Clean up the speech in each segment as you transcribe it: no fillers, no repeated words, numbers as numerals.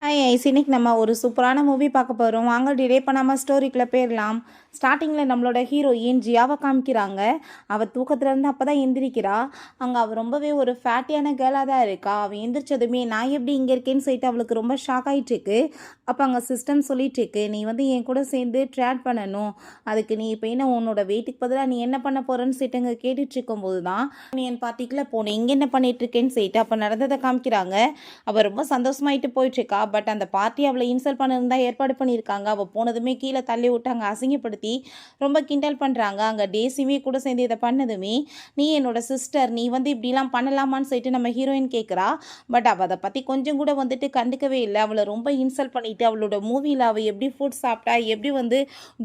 Ice இன்னைக்கு நம்ம ஒரு சூப்பரான மூவி பார்க்க போகிறோம். வாங்க டிலே பண்ணாமல் ஸ்டோரிக்குள்ளே போயிடலாம். ஸ்டார்டிங்கில் நம்மளோட ஹீரோயின் ஜியாவை காமிக்கிறாங்க. அவள் தூக்கத்துலேருந்து அப்போ தான் எந்திரிக்கிறா. அங்கே அவள் ரொம்பவே ஒரு ஃபேட்டியான கேர்ளாக தான் இருக்கா. அவள் எந்திரிச்சதுமே நான் எப்படி இங்கே இருக்கேன்னு சொல்லிட்டு அவளுக்கு ரொம்ப ஷாக் ஆகிட்டுருக்கு. அப்போ அங்கே சிஸ்டம் சொல்லிட்டுருக்கு, நீ வந்து என் கூட சேர்ந்து ட்ராட் பண்ணணும். அதுக்கு நீ இப்போ என்ன உன்னோட வெயிட்டுக்கு பதிலாக நீ என்ன பண்ண போகிறேன்னு சொல்லிட்டு அங்கே கேட்டுட்டு இருக்கும்போது தான் நீ என் பார்ட்டிக்குள்ளே போனேன், இங்கே என்ன பண்ணிட்டு இருக்கேன்னு சொல்லிட்டு அப்போ நடந்ததை காமிக்கிறாங்க. அவள் ரொம்ப சந்தோஷமாயிட்டு போயிட்டுருக்கா. பட் அந்த பார்ட்டி அவளை இன்சல்ட் பண்ணியிருந்தா ஏற்பாடு பண்ணியிருக்காங்க. அவள் போனதுமே கீழே தள்ளி விட்டாங்க, அசிங்கப்படுத்தி ரொம்ப கிண்டல் பண்ணுறாங்க. அங்கே டேசியுமே கூட சேர்ந்து இதை பண்ணதுமே, நீ என்னோட சிஸ்டர், நீ வந்து இப்படிலாம் பண்ணலாமான்னு சொல்லிட்டு நம்ம ஹீரோயின் கேட்குறா. பட் அவள் அதை பற்றி கொஞ்சம் கூட வந்துட்டு கண்டுக்கவே இல்லை. அவளை ரொம்ப இன்சல்ட் பண்ணிவிட்டு அவளோட மூவியில் அவள் எப்படி ஃபுட் சாப்பிட்டா, எப்படி வந்து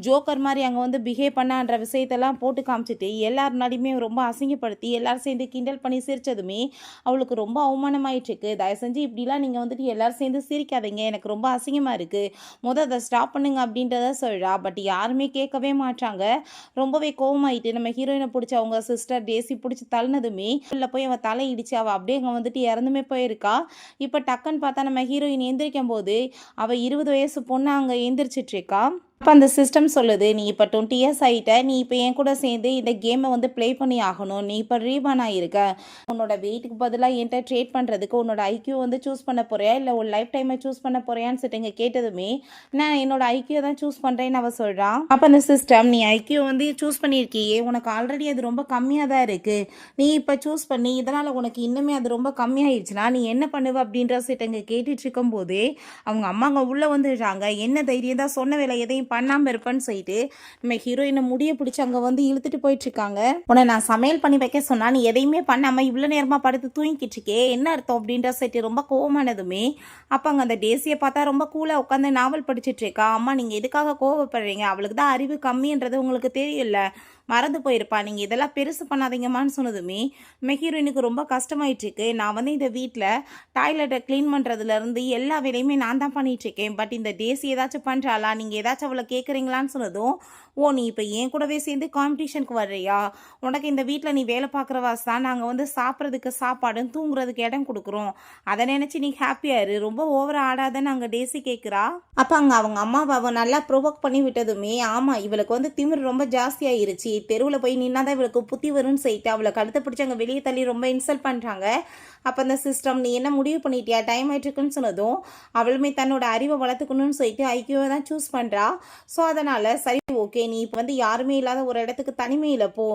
ஜோக்கர் மாதிரி அங்கே வந்து பிஹேவ் பண்ணான்ற விஷயத்தெல்லாம் போட்டு காமிச்சிட்டு எல்லார் முன்னாடியுமே ரொம்ப அசிங்கப்படுத்தி எல்லாரும் சேர்ந்து கிண்டல் பண்ணி சிரித்ததுமே அவளுக்கு ரொம்ப அவமானமாயிட்டுருக்கு. தயவு செஞ்சு இப்படிலாம் நீங்கள் வந்துட்டு எல்லாரும் சேர்ந்து சிரிக்காதீங்க, எனக்கு ரொம்ப அசிங்கமாக இருக்குது, அதை ஸ்டாப் பண்ணுங்க அப்படின்றத சொல்கிறா. பட் யாருமே கேட்கவே மாட்டாங்க. ரொம்பவே கோவமாயிட்டு நம்ம ஹீரோயினை பிடிச்ச அவங்க சிஸ்டர் டேசி பிடிச்சி தள்ளினதுமே உள்ள போய் அவள் தலை இடிச்சு அவள் அப்படியே அங்கே வந்துட்டு இறந்துமே போயிருக்கா. இப்போ டக்குன்னு பார்த்தா நம்ம ஹீரோயின் எந்திரிக்கும் போது அவள் 20 வயசு பொண்ணு அங்கே எந்திரிச்சிட்ருக்கா. அப்போ அந்த சிஸ்டம் சொல்லுது, நீ இப்போ 20 இயர்ஸ் ஆகிட்ட, நீ இப்போ என் கூட சேர்ந்து இந்த கேமை வந்து ப்ளே பண்ணி ஆகணும். நீ இப்போ ரீபான் ஆகிருக்க. உன்னோட வெயிட்டுக்கு பதிலாக என்கிட்ட ட்ரேட் பண்ணுறதுக்கு உன்னோட ஐக்கியூ வந்து சூஸ் பண்ண போறியா, இல்லை ஒரு லைஃப் டைமை சூஸ் பண்ண போறியான்னு சொல்லிட்டு இங்கே கேட்டதுமே நான் என்னோட ஐக்கியூ தான் சூஸ் பண்ணுறேன்னு அவள் சொல்கிறான். அப்போ அந்த சிஸ்டம், நீ ஐக்கியூ வந்து சூஸ் பண்ணியிருக்கியே, உனக்கு ஆல்ரெடி அது ரொம்ப கம்மியாக தான் இருக்குது. நீ இப்போ சூஸ் பண்ணி இதனால் உனக்கு இன்னுமே அது ரொம்ப கம்மியாகிடுச்சுன்னா நீ என்ன பண்ணுவ அப்படின்ற சொல்லிட்டு இங்கே கேட்டுட்டு இருக்கும் போதே அவங்க அம்மா அங்கே உள்ளே வந்துடுறாங்க. என்ன தைரியம் தான் சொன்ன வேலை எதையும் பண்ணாமல் இருப்பேன்னு சொல்லிட்டு நம்ம ஹீரோயினை முடிய பிடிச்சி அங்கே வந்து இழுத்துட்டு போயிட்டுருக்காங்க. உன்னை நான் சமையல் பண்ணி வைக்க சொன்னா நீ எதையுமே பண்ணாமல் இவ்வளோ நேரமாக படுத்து தூங்கிக்கிட்டு இருக்கே, என்ன அர்த்தம் அப்படின்ற சொல்லிட்டு ரொம்ப கோவமானதுமே அப்போ அங்கே அந்த டேசியை பார்த்தா ரொம்ப கூலாக உட்காந்து நாவல் படிச்சுட்டு இருக்கா. அம்மா நீங்கள் எதுக்காக கோவப்படுறீங்க, அவளுக்கு தான் அறிவு கம்மின்றது உங்களுக்கு தெரியல, மறந்து போயிருப்பா, நீங்கள் இதெல்லாம் பெருசு பண்ணாதீங்கம்மான்னு சொன்னதுமே நம்ம ஹீரோயினுக்கு ரொம்ப கஷ்டமாயிட்டுருக்கு. நான் வந்து இந்த வீட்டில் டாய்லெட்டை க்ளீன் பண்ணுறதுலேருந்து எல்லா வேலையுமே நான் தான் பண்ணிகிட்ருக்கேன். பட் இந்த டேசி ஏதாச்சும் பண்ணுறாளா, நீங்கள் ஏதாச்சும் அவளை கேட்குறீங்களான்னு சொன்னதும், ஓ நீ இப்போ என் கூடவே சேர்ந்து காம்படிஷனுக்கு வர்றியா, உனக்கு இந்த வீட்டில் நீ வேலை பார்க்குறவாஸ் தான், நாங்கள் வந்து சாப்பிட்றதுக்கு சாப்பாடும் தூங்குறதுக்கு இடம் கொடுக்குறோம், அதை நினச்சி நீ ஹாப்பியாக இரு, ரொம்ப ஓவராக ஆடாதன்னு அங்கே டேசி கேட்குறா. அப்போ அங்கே அவங்க அம்மாவை நல்லா ப்ரொவோக் பண்ணி விட்டதுமே, ஆமாம் இவளுக்கு வந்து திமிர் ரொம்ப ஜாஸ்தியாகிருச்சு, தெருவில் போய் நின்னாதான் இவளுக்கு புத்தி வரும்னு சொல்லிட்டு அவளை கழுத்தை பிடிச்சி அங்கே வெளியே தள்ளி ரொம்ப இன்சல்ட் பண்ணுறாங்க. அப்போ அந்த சிஸ்டம், நீ என்ன முடிவு பண்ணிட்டியா, டைம் ஆயிட்டுருக்குன்னு சொன்னதும் அவளுமே தன்னோட அறிவை வளர்த்துக்கணும்னு சொல்லிட்டு ஐக்கியவை தான் சூஸ் பண்ணுறா. ஸோ அதனால் சரி ஓகே, நீ இப்போ வந்து யாருமே இல்லாத ஒரு இடத்துக்கு தனிமையில் போ,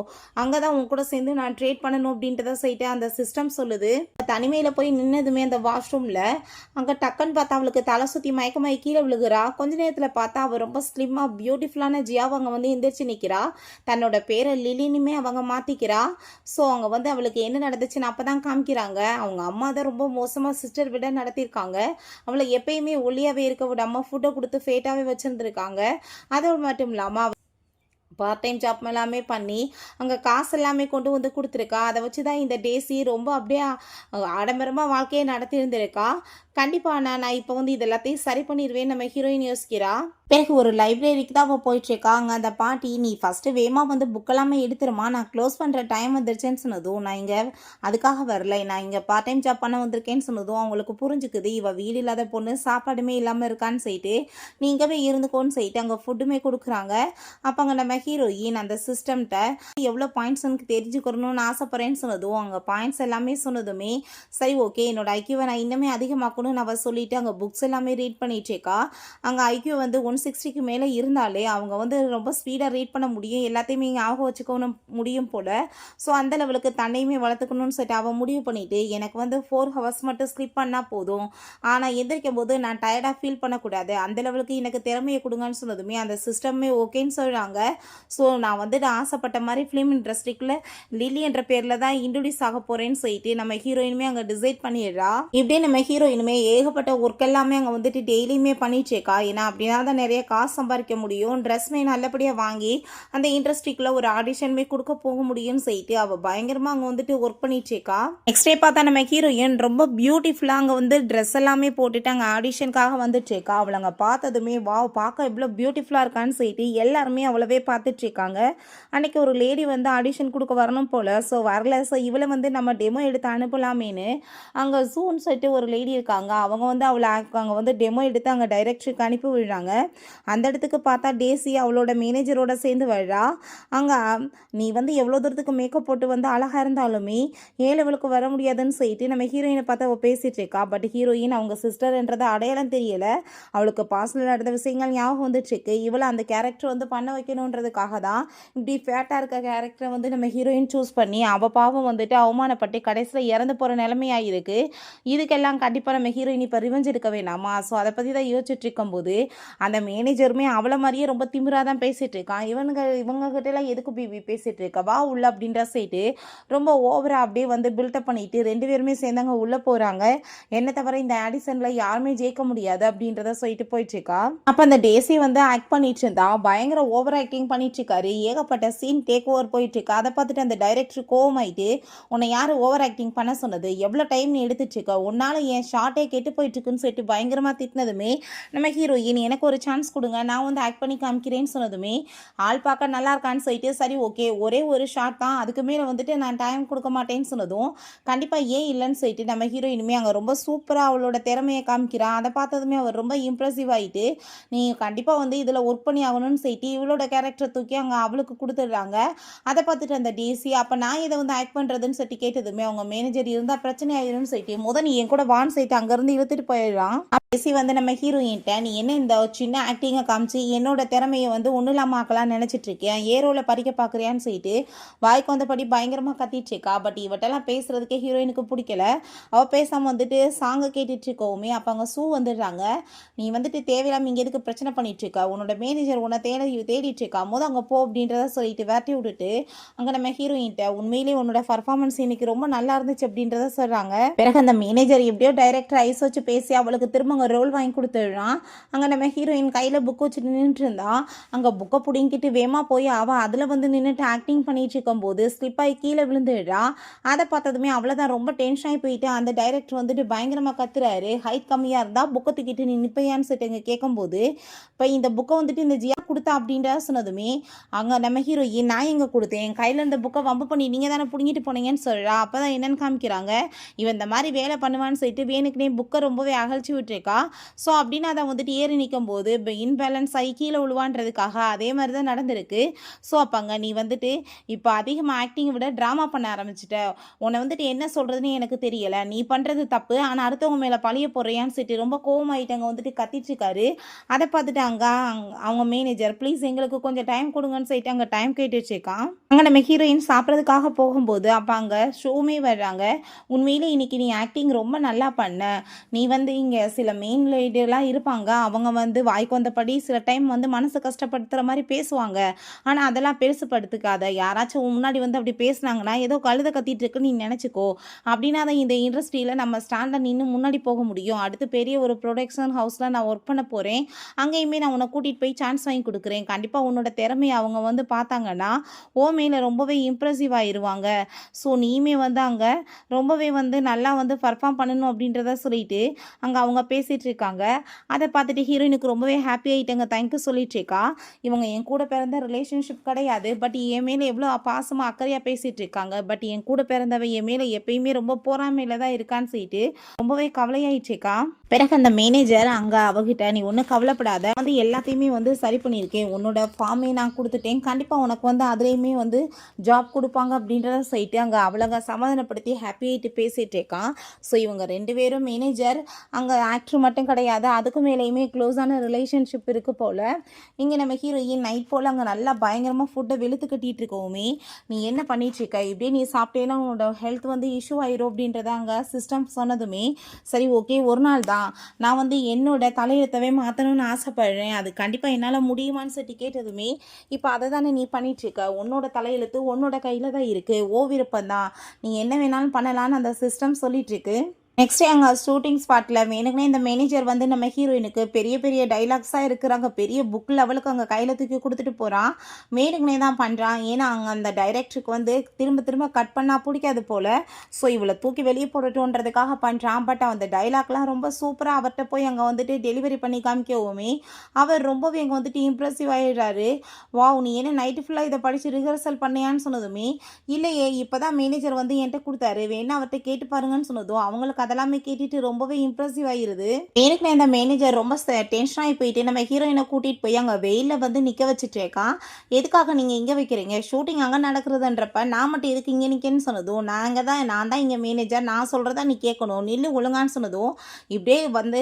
அங்கே தான் உன் கூட சேர்ந்து நான் ட்ரேட் பண்ணணும் அப்படின்றத சொல்லிட்டு அந்த சிஸ்டம் சொல்லுது. தனிமையில் போய் நின்னதுமே அந்த வாஷ்ரூமில் அங்கே டக்குன்னு பார்த்தா அவளுக்கு தலை சுற்றி மயக்கமாயி கீழே விழுகிறா. கொஞ்ச நேரத்தில் பார்த்தா அவள் ரொம்ப ஸ்லிம்மாக பியூட்டிஃபுல்லான ஜியாவை அங்கே வந்து எந்திரிச்சு நிற்கிறா. தன்னோட பேரை லிலினுமே அவங்க மாற்றிக்கிறா. ஸோ அவங்க வந்து அவளுக்கு என்ன நடந்துச்சுன்னு அப்போ தான் காமிக்கிறாங்க. அவங்க அம்மா தான் ரொம்ப மோசமாக சிஸ்டர் விட நடத்தியிருக்காங்க. அவளை எப்பயுமே ஒல்லியாகவே இருக்க விடாமல் ஃபுட்டை கொடுத்து ஃபேட்டாகவே வச்சுருந்துருக்காங்க. அதோடு மட்டும் இல்லாமல் பார்ட் டைம் ஜாப் எல்லாமே பண்ணி அங்கே காசு எல்லாமே கொண்டு வந்து கொடுத்துருக்கா. அதை வச்சு தான் இந்த டேசி ரொம்ப அப்படியே ஆடம்பரமாக வாழ்க்கையை நடத்தியிருந்திருக்கா. கண்டிப்பாக நான் இப்போ வந்து இது எல்லாத்தையும் சரி பண்ணிடுவேன்னு நம்ம ஹீரோயின் யோசிக்கிறா. பிறகு ஒரு லைப்ரரிக்கு தான் அவள் போயிட்டுருக்கா. அங்கே அந்த பாட்டி, நீ ஃபஸ்ட்டு வேகமாக வந்து புக்கெல்லாமே எடுத்துருமா, நான் க்ளோஸ் பண்ணுற டைம் வந்துருச்சேன்னு சொன்னதும், நான் இங்கே அதுக்காக வரல, நான் இங்கே பார்ட் டைம் ஜாப் பண்ண வந்திருக்கேன்னு சொன்னதும் அவங்களுக்கு புரிஞ்சுக்குது இவள் வீடு இல்லாத பொண்ணு, சாப்பாடுமே இல்லாமல் இருக்கான்னு சொல்லிட்டு நீ இங்கேவே இருந்துக்கோன்னு சொல்லிட்டு அங்கே ஃபுட்டுமே கொடுக்குறாங்க. அப்போ அங்கே நம்ம ஹீரோயின் அந்த சிஸ்டம்கிட்ட எவ்வளோ பாயிண்ட்ஸ் எனக்கு தெரிஞ்சுக்கணும்னு ஆசைப்பட்றேன்னு சொன்னதும் அவங்க பாயிண்ட்ஸ் எல்லாமே சொன்னதுமே சரி ஓகே, என்னோட ஐக்கியூவை நான் இன்னுமே அதிகமாக்கணும்னு அவள் சொல்லிட்டு அங்கே புக்ஸ் எல்லாமே ரீட் பண்ணிகிட்ருக்கா. அங்கே ஐக்கியூ வந்து 160க்கு மேலே இருந்தாலே அவங்க வந்து ரொம்ப ஸ்பீடாக ரீட் பண்ண முடியும், எல்லாத்தையுமே ஞாபகம் வச்சுக்கணும் முடியும் போல். ஸோ அந்த லெவலுக்கு தன்னையுமே வளர்த்துக்கணும்னு சொல்லிட்டு அவள் முடிவு பண்ணிவிட்டு எனக்கு வந்து 4 ஹவர்ஸ் மட்டும் ஸ்லிப் பண்ணால் போதும், ஆனால் எந்திரிக்கும் போது நான் டயர்டாக ஃபீல் பண்ணக்கூடாது, அந்த லெவலுக்கு எனக்கு திறமையை கொடுங்கன்னு சொன்னதுமே அந்த சிஸ்டமே ஓகேன்னு சொல்கிறாங்க. ஸோ நான் வந்து ஆசைப்பட்ட மாதிரி ஃபிலிம் இண்டஸ்ட்ரிக்குள்ளே லில்லி என்ற பேரில் தான் இன்ட்ரடியூஸ் ஆக போகிறேன்னு சொல்லிட்டு நம்ம ஹீரோயினுமே அங்கே டிசைட் பண்ணிடுறா. இப்படியே நம்ம ஹீரோயினுமே ஏகப்பட்ட ஒர்க் எல்லாமே அங்கே வந்துட்டு டெய்லியுமே பண்ணிட்டு இருக்கா. ஏன்னா அப்படின்னா தான் நிறைய நிறைய காசு சம்பாதிக்க முடியும், ட்ரெஸ்மே நல்லபடியாக வாங்கி அந்த இண்டஸ்ட்ரிக்குள்ளே ஒரு ஆடிஷனுமே கொடுக்க போக முடியும்னு சொல்லிட்டு அவள் பயங்கரமாக அங்கே வந்துட்டு ஒர்க் பண்ணிட்டுருக்கா. நெக்ஸ்ட் டே பார்த்தா நம்ம ஹீரோயின் ரொம்ப பியூட்டிஃபுல்லாக அங்கே வந்து ட்ரெஸ் எல்லாமே போட்டுட்டு அங்கே ஆடிஷனுக்காக வந்துட்டுருக்கா. அவளை அங்கே பார்த்ததுமே வாவ் பார்க்க எவ்வளோ பியூட்டிஃபுல்லாக இருக்கான்னு சொல்லிட்டு எல்லாருமே அவ்வளவே பார்த்துட்ருக்காங்க. அன்றைக்கி ஒரு லேடி வந்து ஆடிஷன் கொடுக்க வரணும் போல், ஸோ வரல. ஸோ இவளை வந்து நம்ம டெமோ எடுத்து அனுப்பலாமேன்னு அங்கே ஜூன்னு சொல்லிட்டு ஒரு லேடி இருக்காங்க, அவங்க வந்து அவளை அங்கே வந்து டெமோ எடுத்து அங்கே டைரக்டருக்கு அனுப்பி விடுறாங்க. அந்த இடத்துக்கு பார்த்தா டேசி அவளோட மேனேஜரோட சேர்ந்து வர்றா. அங்கே நீ வந்து எவ்வளோ தூரத்துக்கு மேக்கப் போட்டு வந்து அழகாக இருந்தாலுமே ஏழவளுக்கு வர முடியாதுன்னு சொல்லிட்டு நம்ம ஹீரோயினை பார்த்து அவள் பேசிகிட்டு இருக்கா. பட் ஹீரோயின் அவங்க சிஸ்டர்ன்றதை அடையாளம் தெரியலை, அவளுக்கு பாஸ்டில் நடந்த விஷயங்கள் ஞாபகம் வந்துட்டுருக்கு. இவளை அந்த கேரக்டர் வந்து பண்ண வைக்கணுன்றதுக்காக தான் இப்படி ஃபேட்டாக இருக்க கேரக்டரை வந்து நம்ம ஹீரோயின் சூஸ் பண்ணி அவள் பாவம் வந்துட்டு அவமானப்பட்டு கடைசியில் இறந்து போகிற நிலைமையாக இருக்குது. இதுக்கெல்லாம் கண்டிப்பாக நம்ம ஹீரோயின் இப்போ ரிவெஞ்ச் எடுக்க வேணாமா? ஸோ அதை பற்றி தான் யோசிச்சுட்டு இருக்கும்போது அந்த மேனேஜருமே அவளை மாதிரியே ரொம்ப திமிராக தான் பேசிகிட்டு இருக்கான். இவங்ககிட்டலாம் எதுக்கு பிபி பேசிகிட்டு இருக்கா வா உள்ள அப்படின்ற சைட்டு ரொம்ப ஓவராக அப்படியே வந்து பில்டப் பண்ணிட்டு 2 பேருமே சேர்ந்தாங்க உள்ளே போகிறாங்க. என்ன தவிர இந்த ஆடிஷனில் யாருமே ஜெயிக்க முடியாது அப்படின்றத சொல்லிட்டு போயிட்டுருக்கா. அப்போ அந்த டேசி வந்து ஆக்ட் பண்ணிட்டு இருந்தா, பயங்கர ஓவர் ஆக்டிங் பண்ணிட்டு இருக்காரு. ஏகப்பட்ட சீன் டேக் ஓவர் போயிட்டுருக்கு. அதை பார்த்துட்டு அந்த டைரக்டர் கோவமாயிட்டு, உன்னை யார் ஓவர் ஆக்டிங் பண்ண சொன்னது, எவ்வளோ டைம் நீ எடுத்துட்டுருக்க, உன்னால் என் ஷார்ட்டே கெட்டு போயிட்டுருக்குன்னு சொல்லிட்டு பயங்கரமாக திட்டினதுமே நம்ம ஹீரோயின் எனக்கு ஒரு சான்ஸ் கொடுங்க நான் வந்து ஆக்ட் பண்ணி காமிக்கிறேன்னு சொன்னதுமே ஆள் பார்க்க நல்லா இருக்கான்னு சொல்லிட்டு சரி ஓகே ஒரே ஒரு ஷார்ட் தான், அதுக்கு மேலே வந்துட்டு நான் டைம் கொடுக்க மாட்டேன்னு சொன்னதும் கண்டிப்பாக ஏன் இல்லைன்னு சொல்லிட்டு நம்ம ஹீரோயினுமே அங்கே ரொம்ப சூப்பராக அவளோட திறமையை காமிக்கிறான். அதை பார்த்ததுமே அவர் ரொம்ப இம்ப்ரெசிவ் ஆகிட்டு நீ கண்டிப்பாக வந்து இதில் ஒர்க் பண்ணி ஆகணும்னு சொல்லிட்டு இவளோட கேரக்டர் தூக்கி அங்கே அவளுக்கு கொடுத்துடுறாங்க. அதை பார்த்துட்டு அந்த டேசி அப்போ நான் இதை வந்து ஆக்ட் பண்ணுறதுன்னு சொல்லிட்டு கேட்டதுமே அவங்க மேனேஜர் இருந்தால் பிரச்சனை ஆயிரும்னு சொல்லிட்டு நீ என் கூட வான்னு சொல்லிட்டு அங்கேருந்து இழுத்துட்டு போயிடுறான். டேசி வந்து நம்ம ஹீரோயின்ட்ட நீ என்ன இந்த சின்ன ஆக்டிங்கை காமிச்சு என்னோட திறமையை வந்து ஒன்றும் இல்லாமல் ஆக்கலாம்னு நினச்சிட்டு இருக்கேன், ஏரோவில் பறிக்க பார்க்குறியான்னு சொல்லிட்டு வாய்க்கு வந்தபடி பயங்கரமாக கத்திட்டு இருக்கா. பட் இவட்டெல்லாம் பேசுறதுக்கே ஹீரோயினுக்கு பிடிக்கல. அவள் பேசாமல் வந்துட்டு சாங்கை கேட்டுட்டு இருக்கவுமே அப்போ அங்கே சூ வந்துடுறாங்க. நீ வந்துட்டு தேவையில்லாமல் இங்கே எதுக்கு பிரச்சனை பண்ணிட்டு இருக்கா, உன்னோட மேனேஜர் உன்னை தேடிட்டு இருக்கா, போது அங்கே போ அப்படின்றத சொல்லிட்டு விரட்டி விட்டுட்டு அங்கே நம்ம ஹீரோயின்ட்ட உண்மையிலேயே உன்னோட பர்ஃபார்மன்ஸ் இன்னைக்கு ரொம்ப நல்லா இருந்துச்சு அப்படின்றத சொல்கிறாங்க. பிறகு அந்த மேனேஜர் எப்படியோ டைரக்டர் ஐஸ் வச்சு பேசி அவளுக்கு திரும்ப அங்கே ரோல் வாங்கி கொடுத்துடுறான். அங்கே நம்ம ஹீரோயின் கையில் புக் வச்சுட்டு நின்றுட்டு இருந்தா. அங்கே புக்கை பிடிங்கிட்டு வேமா போய் அவள் அதில் வந்து நின்றுட்டு ஆக்டிங் பண்ணிட்டு இருக்கும்போது ஸ்லிப்பாகி கீழே விழுந்துடுறா. அதை பார்த்ததுமே அவ்வளோதான் ரொம்ப டென்ஷன் ஆகி போயிட்டு அந்த டைரக்டர் வந்துட்டு பயங்கரமாக கத்துறாரு. ஹைட் கம்மியாக இருந்தால் புக்கை தூக்கிட்டு நீ நிற்பையான்னு சொல்லிட்டு இங்கே கேட்கும்போது இப்போ இந்த புக்கை வந்துட்டு இந்த ஜியா கொடுத்தா அப்படின்ற சொன்னதுமே அங்கே நம்ம ஹீரோயின் நான் எங்கே கொடுத்தேன், கையில் இந்த புக்கை வம்பு பண்ணி நீங்கள் தானே பிடிங்கிட்டு போனீங்கன்னு சொல்கிறா. அப்போ தான் என்னென்னு காமிக்கிறாங்க, இவன் இந்த மாதிரி வேலை பண்ணுவான்னு சொல்லிட்டு வேணுக்குனே புக்கை ரொம்பவே அகழ்ச்சி விட்டுருக்கா. ஸோ அப்படின்னு அதை வந்துட்டு ஏறி நிற்கும் போது இன்பேலன்ஸ் ஆகி கீழே விழுவான்றதுக்காக அதே மாதிரி தான் நடந்திருக்கு. ஸோ அப்போங்க நீ வந்துட்டு இப்போ அதிகமாக ஆக்டிங்கை விட ட்ராமா பண்ண ஆரம்பிச்சிட்ட, உன்னை வந்துட்டு என்ன சொல்கிறதுன்னு எனக்கு தெரியலை, நீ பண்ணுறது தப்பு ஆனால் அடுத்தவங்க மேலே பழிய போடுறியான்னு சொல்லிட்டு ரொம்ப கோவமாயிட்டவங்க வந்துட்டு கத்திட்டுருக்காரு. அதை பார்த்துட்டு அவங்க மேனேஜர் ப்ளீஸ் எங்களுக்கு கொஞ்சம் டைம் கொடுங்கன்னு சொல்லிட்டு அங்கே டைம் கேட்டுருச்சுக்கான். அங்கே நம்ம ஹீரோயின் சாப்பிட்றதுக்காக போகும்போது அப்போ அங்கே ஷோமே வர்றாங்க. உண்மையிலே இன்னைக்கு நீ ஆக்டிங் ரொம்ப நல்லா பண்ண, நீ வந்து இங்கே சில மெயின் லீடர்லாம் இருப்பாங்க, அவங்க வந்து வாய்க்கு வந்தபடி சில டைம் வந்து மனசு கஷ்டப்படுத்துகிற மாதிரி பேசுவாங்க, ஆனால் அதெல்லாம் பெருசுப்படுத்துக்காத, யாராச்சும் முன்னாடி வந்து அப்படி பேசுனாங்கன்னா ஏதோ கழுத கத்திட்டு இருக்குன்னு நீ நினச்சிக்கோ, அப்படின்னா தான் இந்த இண்டஸ்ட்ரியில் நம்ம ஸ்டாண்டில் நின்று முன்னாடி போக முடியும். அடுத்து பெரிய ஒரு ப்ரொடக்ஷன் ஹவுஸில் நான் ஒர்க் பண்ண போகிறேன், அங்கேயுமே நான் உன்னை கூட்டிகிட்டு போய் சான்ஸ் வாங்கி கொடுக்குறேன், கண்டிப்பாக உன்னோட திறமையை அவங்க வந்து பார்த்தாங்கன்னா மேலே ரொம்பவே இம்ப்ரெசிவ் ஆயிடுவாங்க. ஸோ நீயுமே வந்து அங்கே ரொம்பவே வந்து நல்லா வந்து பர்ஃபார்ம் பண்ணணும் அப்படின்றத சொல்லிட்டு அங்கே அவங்க பேசிகிட்டு இருக்காங்க. அதை பார்த்துட்டு ஹீரோயினுக்கு ரொம்பவே ஹாப்பி ஆகிட்டாங்க, தேங்க்யூ சொல்லிட்டு இருக்கா. இவங்க என் கூட பிறந்த ரிலேஷன்ஷிப் கிடையாது, பட் என் மேலே எவ்வளோ பாசமாக அக்கறையாக பேசிகிட்டு இருக்காங்க, பட் என் கூட பிறந்தவ என் மேலே எப்பயுமே ரொம்ப பொறாமையில தான் இருக்கான்னு சொல்லிட்டு ரொம்பவே கவலையாயிடுச்சேக்கா. பிறகு அந்த மேனேஜர் அங்கே அவகிட்ட நீ ஒன்றும் கவலைப்படாத, வந்து எல்லாத்தையுமே வந்து சரி பண்ணியிருக்கேன், உன்னோட ஃபார்மே நான் கொடுத்துட்டேன், கண்டிப்பாக உனக்கு வந்து அதுலேயுமே வந்து ஜாப் கொடுப்பாங்க அப்படின்றத சொல்லிட்டு அங்கே அவளங்க சமாதானப்படுத்தி ஹாப்பி ஆகிட்டு பேசிகிட்டேக்கான். ஸோ இவங்க 2 பேரும் மேனேஜர் அங்கே ஆக்டர் மட்டும் கிடையாது, அதுக்கு மேலேயுமே க்ளோஸான ரிலேஷன்ஷிப் இருக்குது போல். இங்கே நம்ம ஹீரோயின் நைட் போல் அங்கே நல்லா பயங்கரமாக ஃபுட்டை வெளுத்து கட்டிகிட்டு இருக்கோமே, நீ என்ன பண்ணிகிட்ருக்க, இப்படியே நீ சாப்பிட்டேன்னா உன்னோட ஹெல்த் வந்து இஷ்யூ ஆயிரும் அப்படின்றத அங்கே சிஸ்டம் சொன்னதுமே சரி ஓகே ஒரு நாள் தான் நான் வந்து என்னோட தலையெழுத்தவே மாற்றணும்னு ஆசைப்படுறேன், அது கண்டிப்பாக என்னால் முடியுமான்னு சொல்லி கேட்டதுமே இப்போ அதை தானே நீ பண்ணிகிட்ருக்க, உன்னோட தலையெழுத்து உன்னோட கையில் தான் இருக்குது, விருப்பம் தான், நீ என்ன வேணாலும் பண்ணலான்னு அந்த சிஸ்டம் சொல்லிகிட்ருக்கு. நெக்ஸ்ட் அங்கே ஷூட்டிங் ஸ்பாட்டில் வேணுக்குனே இந்த மேனேஜர் வந்து நம்ம ஹீரோயினுக்கு பெரிய பெரிய டைலாக்ஸாக இருக்கிறாங்க, பெரிய புக் லெவலுக்கு அங்கே கையில் தூக்கி கொடுத்துட்டு போகிறான். வேணுக்குனே தான் பண்ணுறான். ஏன்னா அங்கே அந்த டைரக்டருக்கு வந்து திரும்ப திரும்ப கட் பண்ணால் பிடிக்காது போல். ஸோ இவளை தூக்கி வெளியே போடட்டுன்றதுக்காக பண்ணுறான். பட் அந்த டைலாக்லாம் ரொம்ப சூப்பராக அவர்கிட்ட போய் அங்கே வந்துட்டு டெலிவரி பண்ணி காமிக்கவுமே அவர் ரொம்பவே அங்கே வந்துட்டு இம்ப்ரெசிவ் ஆகிடுறாரு. வாவ், நீ என்ன நைட்டு ஃபுல்லாக இதை படித்து ரிஹர்சல் பண்ணியான்னு சொன்னதுமே, இல்லையே இப்போ தான் மேனேஜர் வந்து என்கிட்ட கொடுத்தாரு, வேணா அவர்கிட்ட கேட்டு பாருங்கன்னு சொன்னதும் அவங்களுக்கு அதெல்லாமே கேட்டுட்டு ரொம்பவே இம்ப்ரெசிவ் ஆயிருது. எனக்கு இந்த மேனேஜர் ரொம்ப டென்ஷன் ஆகி போயிட்டு நம்ம ஹீரோயினை கூட்டிட்டு போய் அங்கே வெயிலில் வந்து நிற்க வச்சுட்டு இருக்கான். எதுக்காக நீங்கள் இங்கே வைக்கிறீங்க, ஷூட்டிங் அங்கே நடக்கிறதுன்றப்ப நான் மட்டும் எதுக்கு இங்கே நிற்கன்னு சொன்னதும், நான் தான் இங்கே மேனேஜர், நான் சொல்கிறதா நீ கேட்கணும், நில்லு ஒழுங்கான்னு சொன்னதும் இப்படியே வந்து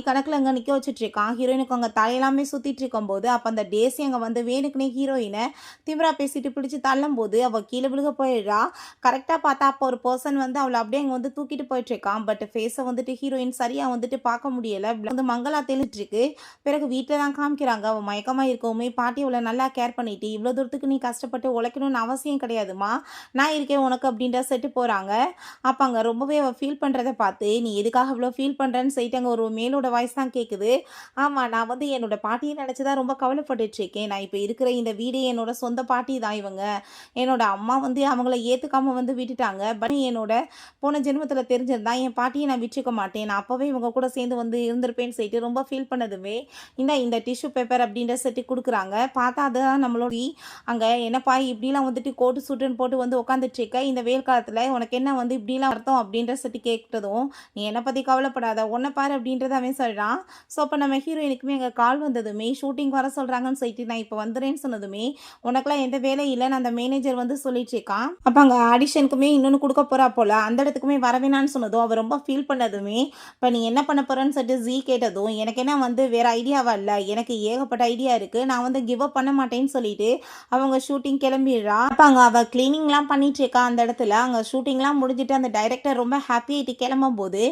கணக்கில் அங்கே நிற்க வச்சுட்டு இருக்கான். ஹீரோயினுக்கு அங்கே தலையெல்லாமே சுற்றிட்டு இருக்கும்போது அப்போ அந்த டேசி அங்கே வந்து வேணுக்குனே ஹீரோயினை திமிரா பேசிட்டு பிடிச்சி தள்ளும் போது அவள் கீழே விழுக போயிடுறா. கரெக்டாக பார்த்தா அப்போ ஒரு பர்சன் வந்து அவளை அப்படியே அங்கே வந்து தூக்கிட்டு போயிட்டு இருக்கான். பட் ஃபேஸை வந்துட்டு ஹீரோயின் சரியாக வந்துட்டு பார்க்க முடியலை. வந்து மங்களா தெளிட்டு இருக்கு. பிறகு வீட்டில் தான் காமிக்கிறாங்க. அவள் மயக்கமாக இருக்கவுமே பாட்டி அவளை நல்லா கேர் பண்ணிட்டு, இவ்வளோ தூரத்துக்கு நீ கஷ்டப்பட்டு உழைக்கணும்னு அவசியம் கிடையாதுமா, நான் இருக்கேன் உனக்கு அப்படின்ற செட்டு போகிறாங்க. அப்போ அங்கே ரொம்பவே அவள் ஃபீல் பண்ணுறதை பார்த்து, நீ எதுக்காக இவ்வளோ ஃபீல் பண்ணுறேன்னு சொல்லிட்டு அங்கே ஒரு மேலோட வாய்ஸ் தான் கேட்குது. ஆமாம், நான் வந்து என்னோட பாட்டியை நினச்சி தான் ரொம்ப கவலைப்பட்டுட்டு இருக்கேன். நான் இப்போ இருக்கிற இந்த வீடே என்னோட சொந்த பாட்டி தான். இவங்க என்னோட அம்மா வந்து அவங்கள ஏற்றுக்காம வந்து விட்டுட்டாங்க. பட் என்னோட போன ஜென்மத்தில் தெரிஞ்சிருந்தா என் பாட்டியை நான் விட்டுருக்க மாட்டேன், நான் அப்போவே இவங்க கூட சேர்ந்து வந்து இருந்திருப்பேன்னு சொல்லிட்டு ரொம்ப ஃபீல் பண்ணதுமே இந்த டிஷ்யூ பேப்பர் அப்படின்ற செட்டு கொடுக்குறாங்க. பார்த்தா அதுதான் நம்மளோட அங்கே என்னப்பா இப்படிலாம் வந்துட்டு கோட்டு சூட்டுன்னு போட்டு வந்து உட்காந்துட்டு இருக்க, இந்த வெயில் காலத்தில் உனக்கு என்ன வந்து இப்படிலாம் அர்த்தம் அப்படின்ற செட்டு கேட்டதும், நீ என்னை பற்றி கவலைப்படாத, உன்னை பாரு அப்படின்றத அவன் சொல்கிறான். ஸோ அப்போ நம்ம ஹீரோயினுக்குமே எங்கள் கால் வந்ததுமே ஷூட்டிங் வர சொல்கிறாங்கன்னு சொல்லிட்டு நான் இப்போ வந்துடுறேன்னு சொன்னதுமே, உனக்குலாம் எந்த வேலை இல்லைன்னு அந்த மேனேஜர் வந்து சொல்லிட்டு இருக்கான். அப்போ அங்கே ஆடிஷனுக்குமே இன்னொன்று கொடுக்க போகிறா போல், அந்த இடத்துக்குமே வரவேணான்னு சொன்னதும் அவர் ரொம்ப ஃபீல் பண்ணதுமே, இப்போ நீ என்ன பண்ண போகிறேன்னு சொல்லிட்டு ஜீ கேட்டதும், எனக்கு என்ன வந்து வேறு ஐடியாவா இல்லை, எனக்கு ஏகப்பட்ட ஐடியா இருக்குது, நான் வந்து கிவ் அப் பண்ண மாட்டேன்னு சொல்லிட்டு அவங்க ஷூட்டிங் கிளம்பிடுறா. அப்போ அங்கே அவள் க்ளீனிங்லாம் பண்ணிட்டு இருக்கா. அந்த இடத்துல அங்கே ஷூட்டிங்லாம் முடிஞ்சிட்டு அந்த டைரக்டர் ரொம்ப ஹாப்பியாகிட்டு கிளம்பும் போது,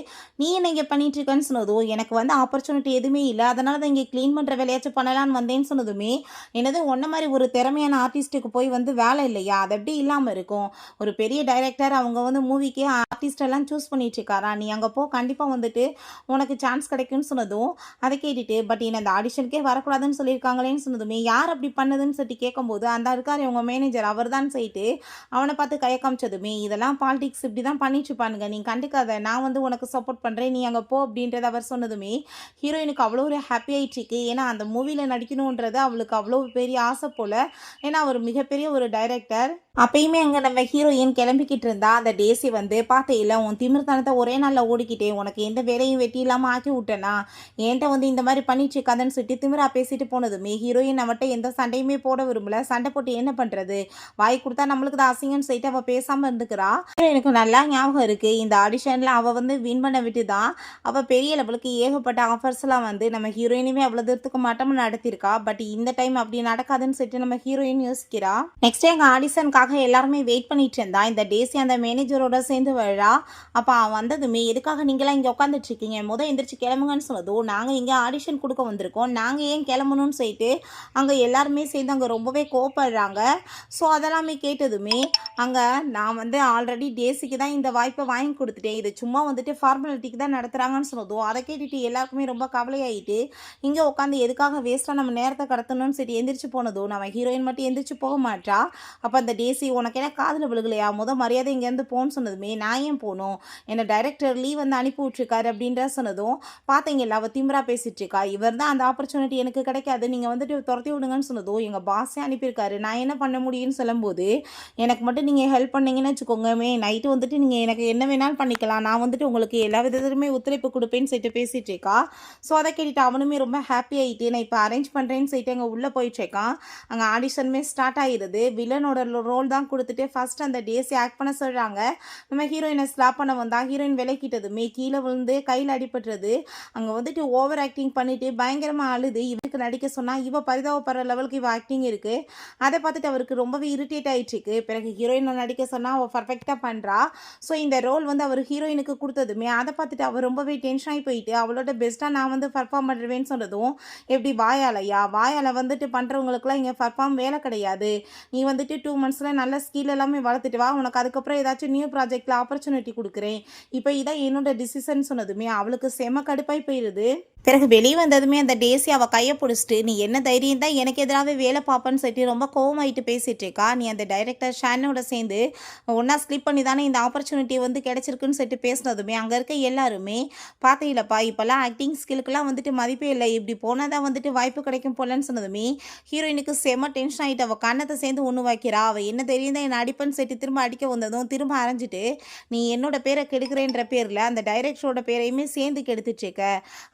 நீ என்ன இங்கே பண்ணிட்டு இருக்கேன்னு சொன்னதும், எனக்கு வந்து ஆப்பர்ச்சுனிட்டி எதுவுமே இல்லை, அதனால தான் இங்கே க்ளீன் பண்ணுற வேலையாச்சும் பண்ணலான்னு வந்தேன்னு சொன்னதுமே, என்னது ஒன்றை மாதிரி ஒரு திறமையான ஆர்டிஸ்ட்டுக்கு போய் வந்து வேலை இல்லையா, அது எப்படி இல்லாமல் இருக்கும், ஒரு பெரிய டைரக்டர் அவங்க வந்து மூவிக்கே ஆர்டிஸ்டெல்லாம் சூஸ் பண்ணிட்டு இருக்காரா, நீ அங்கே போ, கண்டிப்பாக வந்துட்டு உனக்கு சான்ஸ் கிடைக்கும்னு சொன்னதும் அதை கேட்டுட்டு, பட் என்ன அந்த ஆடிஷனுக்கே வரக்கூடாதுன்னு சொல்லியிருக்காங்களேன்னு சொன்னதுமே, யார் அப்படி பண்ணதுன்னு சொல்லிட்டு கேட்கும்போது, அந்த இருக்கார் உங்க மேனேஜர் அவர் தான் சொல்லிட்டு அவனை பார்த்து கையை காமிச்சதுமே, இதெல்லாம் பாலிடிக்ஸ் இப்படி தான் பண்ணிட்டு இருப்பானுங்க, நீ கண்டுக்காத, நான் வந்து உனக்கு சப்போர்ட் பண்ணுறேன், நீ அங்கே போ அப்படின்றத அவர் சொன்னதுமே ஹீரோயினுக்கு அவ்வளோ ஒரு ஹாப்பி ஆயிட்டு இருக்கு. ஏன்னா அந்த மூவியில் நடிக்கணுன்றது அவளுக்கு அவ்வளோ பெரிய ஆசை போல். ஏன்னா அவர் மிகப்பெரிய ஒரு டைரக்டர். அப்பயுமே அங்கே நம்ம ஹீரோயின் கிளம்பிக்கிட்டு இருந்தா அந்த டேசி வந்து, பார்த்தே உன் திமிர்த்தனத்தை ஒரே நாளில் ஓடிக்கிட்டே உனக்கு எந்த வேலையும் வெட்டி இல்லாமல் ஆக்கி விட்டேனா, என்கிட்ட வந்து இந்த மாதிரி பண்ணிட்டு இருக்காதுன்னு சொல்லிட்டு திமிரா பேசிட்டு போனதுமே ஹீரோயின் அவட்ட எந்த சண்டையுமே போட விரும்பல. சண்டை போட்டு என்ன பண்ணுறது, வாய் கொடுத்தா நம்மளுக்கு தான் அசிங்கன்னு சொல்லிட்டு அவள் பேசாமல் இருந்துக்கிறா. எனக்கு நல்லா ஞாபகம் இருக்குது, இந்த ஆடிஷனில் அவள் வந்து வின் பண்ண விட்டு தான் அவள் பெரிய லெவலுக்கு ஏகப்பட்ட ஆஃபர்ஸ்லாம் வந்து நம்ம ஹீரோயினுமே அவ்வளோ தூரத்துக்கு மாட்டமும் நடத்தியிருக்கா. பட் இந்த டைம் அப்படி நடக்காதுன்னு சொல்லிட்டு நம்ம ஹீரோயின் யோசிக்கிறா. நெக்ஸ்ட் எங்கள் ஆடிஷனுக்காக எல்லாருமே வெயிட் பண்ணிட்டு இருந்தா இந்த டேசி அந்த மேனேஜரோட சேர்ந்து வரா. அப்போ வந்ததுமே, எதுக்காக நீங்களாம் இங்கே உட்காந்துட்டு இருக்கீங்க, எந்திரிச்சு கிளம்புங்கன்னு சொன்னதும், நாங்கள் இங்கே ஆடிஷன் கொடுக்க வந்திருக்கோம், நாங்கள் ஏன் கிளம்பணும்னு சொல்லிட்டு அங்கே எல்லாருமே சேர்ந்து அங்கே ரொம்பவே கோவப்படுறாங்க. ஸோ அதெல்லாமே கேட்டதுமே அங்கே நான் வந்து ஆல்ரெடி டேசிக்கு தான் இந்த வாய்ப்பை வாங்கி கொடுத்துட்டேன், இது சும்மா வந்துட்டு ஃபார்மாலிட்டிக்கு தான் நடத்துகிறாங்கன்னு சொன்னதும் அதை கேட்டுட்டு எல்லாருக்குமே ரொம்ப கவலையாயிட்டு, இங்கே உட்காந்து எதுக்காக வேஸ்ட்டாக நம்ம நேரத்தை கடத்தணும்னு சொல்லி எந்திரிச்சு போனதும் நம்ம ஹீரோயின் மட்டும் எந்திரிச்சு போக மாட்டா. அப்போ அந்த டேசி, உனக்கு என்ன காதில் விழுகலையா, மரியாதை இங்கேருந்து போன்னு சொன்னதுமே, நான் ஏன் போகணும், என்னை டைரக்டர் லீவ் வந்து அனுப்பி விட்ருக்காரு அப்படின்ற சொன்னதும், பார்த்தீங்கல்ல அவள் திமிரா பேசிட்டு இருக்கா, இவர் தான் அந்த ஆப்பர்ச்சுனிட்டி எனக்கு கிடைக்காது, நீங்கள் வந்துட்டு துரத்தி விடுங்கன்னு சொன்னதும், எங்கள் பாஸே அனுப்பியிருக்காரு, நான் என்ன பண்ண முடியும்னு சொல்லும்போது, எனக்கு மட்டும் நீங்கள் ஹெல்ப் பண்ணீங்கன்னு வச்சுக்கோங்கமே, நைட்டு வந்துட்டு நீங்கள் எனக்கு என்ன வேணாலும் பண்ணிக்கலாம், நான் வந்துட்டு உங்களுக்கு எல்லா விதத்துலையுமே ஒத்துழைப்பு கொடுப்பேன்னு சொல்லிட்டு பேசிகிட்டு இருக்கா. ஸோ அதை கேட்டுட்டு அவனுமே ரொம்ப ஹாப்பி ஆகிட்டு, நான் இப்போ அரேஞ்ச் பண்ணுறேன்னு சொல்லிட்டு அங்கே உள்ளே போயிட்டுருக்கான். அங்கே ஆடிஷனுமே ஸ்டார்ட் ஆகிடுது. வில்லனோட ரோல் தான் கொடுத்துட்டு ஃபர்ஸ்ட் அந்த டேஸை ஆக்ட் பண்ண சொல்கிறாங்க. நம்ம ஹீரோயினை ஸ்லாப் பண்ண வந்தா ஹீரோயின் விலக்கிட்டதுமே கீழே விழுந்து கையில் அடிபட்டுறது. அங்கே வந்துட்டு ஓவர் ஆக்டிங் பண்ணிட்டு பயங்கரமாக அழுது இவருக்கு நடிக்க சொன்னால் இவ பரிதாபப்படுற லெவலுக்கு இவ ஆக்டிங் இருக்குது. அதை பார்த்துட்டு அவருக்கு ரொம்பவே இரிட்டேட் ஆகிட்டுருக்கு. பிறகு ஹீரோயினை நடிக்க சொன்னால் அவள் பர்ஃபெக்டாக பண்ணுறா. ஸோ இந்த ரோல் வந்து அவர் ஹீரோயினுக்கு கொடுத்ததுமே அதை பார்த்துட்டு அவர் ரொம்பவே டென்ஷன் ஆகி போயிட்டு அவளோட பெஸ்ட்டாக நான் வந்து பர்ஃபார்ம் பண்ணுவேன்னு சொன்னதும், எப்படி வாயால் வந்துட்டு பண்ணுறவங்களுக்குலாம் இங்கே பர்ஃபார்ம் வேலை கிடையாது, நீ வந்துட்டு 2 monthsல நல்ல ஸ்கில் எல்லாமே வளர்த்துட்டு வா, உனக்கு அதுக்கப்புறம் ஏதாச்சும் நியூ ப்ராஜெக்ட்டில் ஆப்பர்ச்சுனிட்டி கொடுக்குறேன், இப்போ இதான் என்னோட டிசிஷன் சொன்னதுமே அவளுக்கு செம கடுப்பாய் போயிடுது. பிறகு வெளியே வந்ததுமே அந்த டேசி அவள் கையை பிடிச்சிட்டு, நீ என்ன தைரியம் தான் எனக்கு எதிராகவே வேலை பார்ப்பேன்னு சொல்லிட்டு ரொம்ப கோவமாயிட்டு பேசிகிட்டு இருக்கா. நீ அந்த டைரக்டர் ஷானோட சேர்ந்து ஒன்றா ஸ்லிப் பண்ணி தானே இந்த ஆப்பர்ச்சுனிட்டி வந்து கிடச்சிருக்குன்னு சொல்லிட்டு பேசினதுமே அங்கே இருக்க எல்லாருமே, பார்த்தீங்களப்பா இப்போல்லாம் ஆக்டிங் ஸ்கில்லுக்கெல்லாம் வந்துட்டு மதிப்பே இல்லை, இப்படி போனால் தான் வந்துட்டு வாய்ப்பு கிடைக்கும் போலன்னு சொன்னதுமே ஹீரோயினுக்கு செம்ம டென்ஷன் ஆகிட்டு அவள் கண்ணத்தை சேர்ந்து ஒன்று வைக்கிறா. அவள் என்ன தெரியும் தான் என்னை அடிப்பேன்னு சொல்லிட்டு திரும்ப அடிக்க வந்ததும் திரும்ப அரைஞ்சிட்டு, நீ என்னோட பேரை கெடுக்கிறேன்ற பேரில் அந்த டைரக்டரோட பேரையுமே சேர்ந்து கெடுத்துட்ருக்க.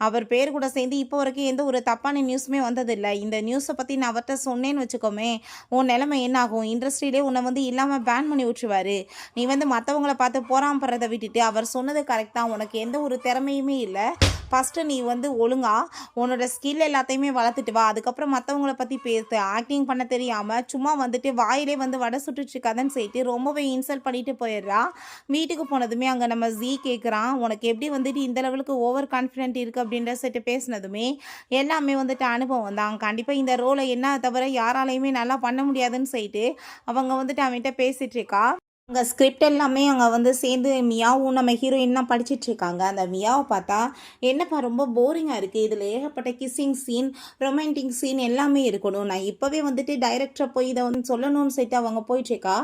அவர் பேர் கூட சேர்ந்து இப்போ வரைக்கும் எந்த ஒரு தப்பான நியூஸுமே வந்ததில்லை. இந்த நியூஸை பற்றி நான் அவர்கிட்ட சொன்னேன்னு வச்சுக்கோமே, உன் நிலைமை என்ன ஆகும், இண்டஸ்ட்ரியிலே உன்னை வந்து இல்லாமல் பேன் பண்ணி விட்டுருவாரு. நீ வந்து மற்றவங்கள பார்த்து போராமப்படுறதை விட்டுட்டு அவர் சொன்னது கரெக்ட் தான், உனக்கு எந்த ஒரு திறமையுமே இல்லை, ஃபஸ்ட்டு நீ வந்து ஒழுங்கா உன்னோட ஸ்கில் எல்லாத்தையுமே வளர்த்துட்டு வா, அதுக்கப்புறம் மற்றவங்கள பற்றி பேசு. ஆக்டிங் பண்ண தெரியாமல் சும்மா வந்துட்டு வாயிலே வந்து வடை சுட்டுட்ருக்காதன்னு சொல்லிட்டு ரொம்பவே இன்சல்ட் பண்ணிட்டு போயிடுறா. வீட்டுக்கு போனதுமே அங்கே நம்ம ஜீ கேட்குறான், உனக்கு எப்படி வந்துட்டு இந்த லெவலுக்கு ஓவர் கான்ஃபிடென்ட் இருக்குது அப்படின்ற சொல்லிட்டு பேசினதுமே எல்லாமே வந்துட்டு அனுபவம் தான், கண்டிப்பாக இந்த ரோலை என்ன தவிர யாராலையுமே நல்லா பண்ண முடியாதுன்னு சொல்லிட்டு அவங்க வந்துட்டு அவன்கிட்ட பேசிகிட்டு இருக்கா. அங்கே ஸ்கிரிப்ட் எல்லாமே அங்கே வந்து சேர்ந்து மியாவும் நம்ம ஹீரோயின் தான் படிச்சிட்ருக்காங்க. அந்த மியாவை பார்த்தா, என்னப்பா ரொம்ப போரிங்காக இருக்குது, இதில் ஏகப்பட்ட கிஸ்ஸிங் சீன், ரொமான்டிக் சீன் எல்லாமே இருக்கணும், நான் இப்போவே வந்துட்டு டைரக்டரை போய் இதை வந்து சொல்லணும்னு சொல்லிட்டு அவங்க போயிட்டுருக்கா.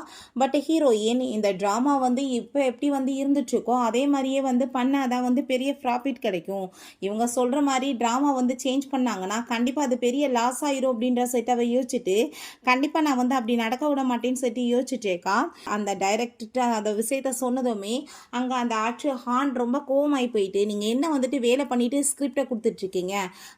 பட் ஹீரோயின் இந்த ட்ராமா வந்து இப்போ எப்படி வந்து இருந்துட்டுருக்கோ அதே மாதிரியே வந்து பண்ணாதான் வந்து பெரிய ப்ராஃபிட் கிடைக்கும். இவங்க சொல்கிற மாதிரி ட்ராமா வந்து சேஞ்ச் பண்ணாங்கன்னா கண்டிப்பாக அது பெரிய லாஸ் ஆயிரும் அப்படின்ற சொல்லிட்டு அவள் யோசிச்சுட்டு, கண்டிப்பாக நான் வந்து அப்படி நடக்க விட மாட்டேன்னு சொல்லிட்டு யோசிச்சுட்டேக்கா. அந்த டைரக்டர்கிட்ட அந்த விஷயத்த சொன்னதுமே அங்கே அந்த ஆக்டர் ஹான் ரொம்ப கோவமாகி போயிட்டு, நீங்கள் என்ன வந்துட்டு வேலை பண்ணிட்டு ஸ்கிரிப்டை கொடுத்துட்ருக்கீங்க,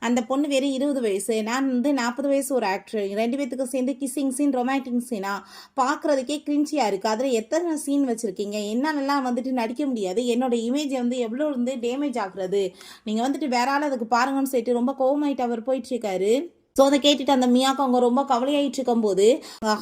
அந்த பொண்ணு வெறும் 20 வயசு, நான் வந்து 40 வயசு ஒரு ஆக்டர், 2 பேத்துக்கு சேர்ந்து கிஸ்ஸிங் சீன் ரொமான்டிக் சீனா பார்க்குறதுக்கே கிரிஞ்சியாக இருக்குது, அதில் எத்தனை சீன் வச்சுருக்கீங்க, என்னாலலாம் வந்துட்டு நடிக்க முடியாது, என்னோட இமேஜை வந்து எவ்வளோ வந்து டேமேஜ் ஆகுறது, நீங்கள் வந்துட்டு வேற ஆள் அதுக்கு பாருங்கன்னு சொல்லிட்டு ரொம்ப கோவமாயிட்டு அவர் போயிட்டுருக்காரு. ஸோ அதை கேட்டுட்டு அந்த மியாவுக்கு அவங்க ரொம்ப கவலையாயிட்டு இருக்கும்போது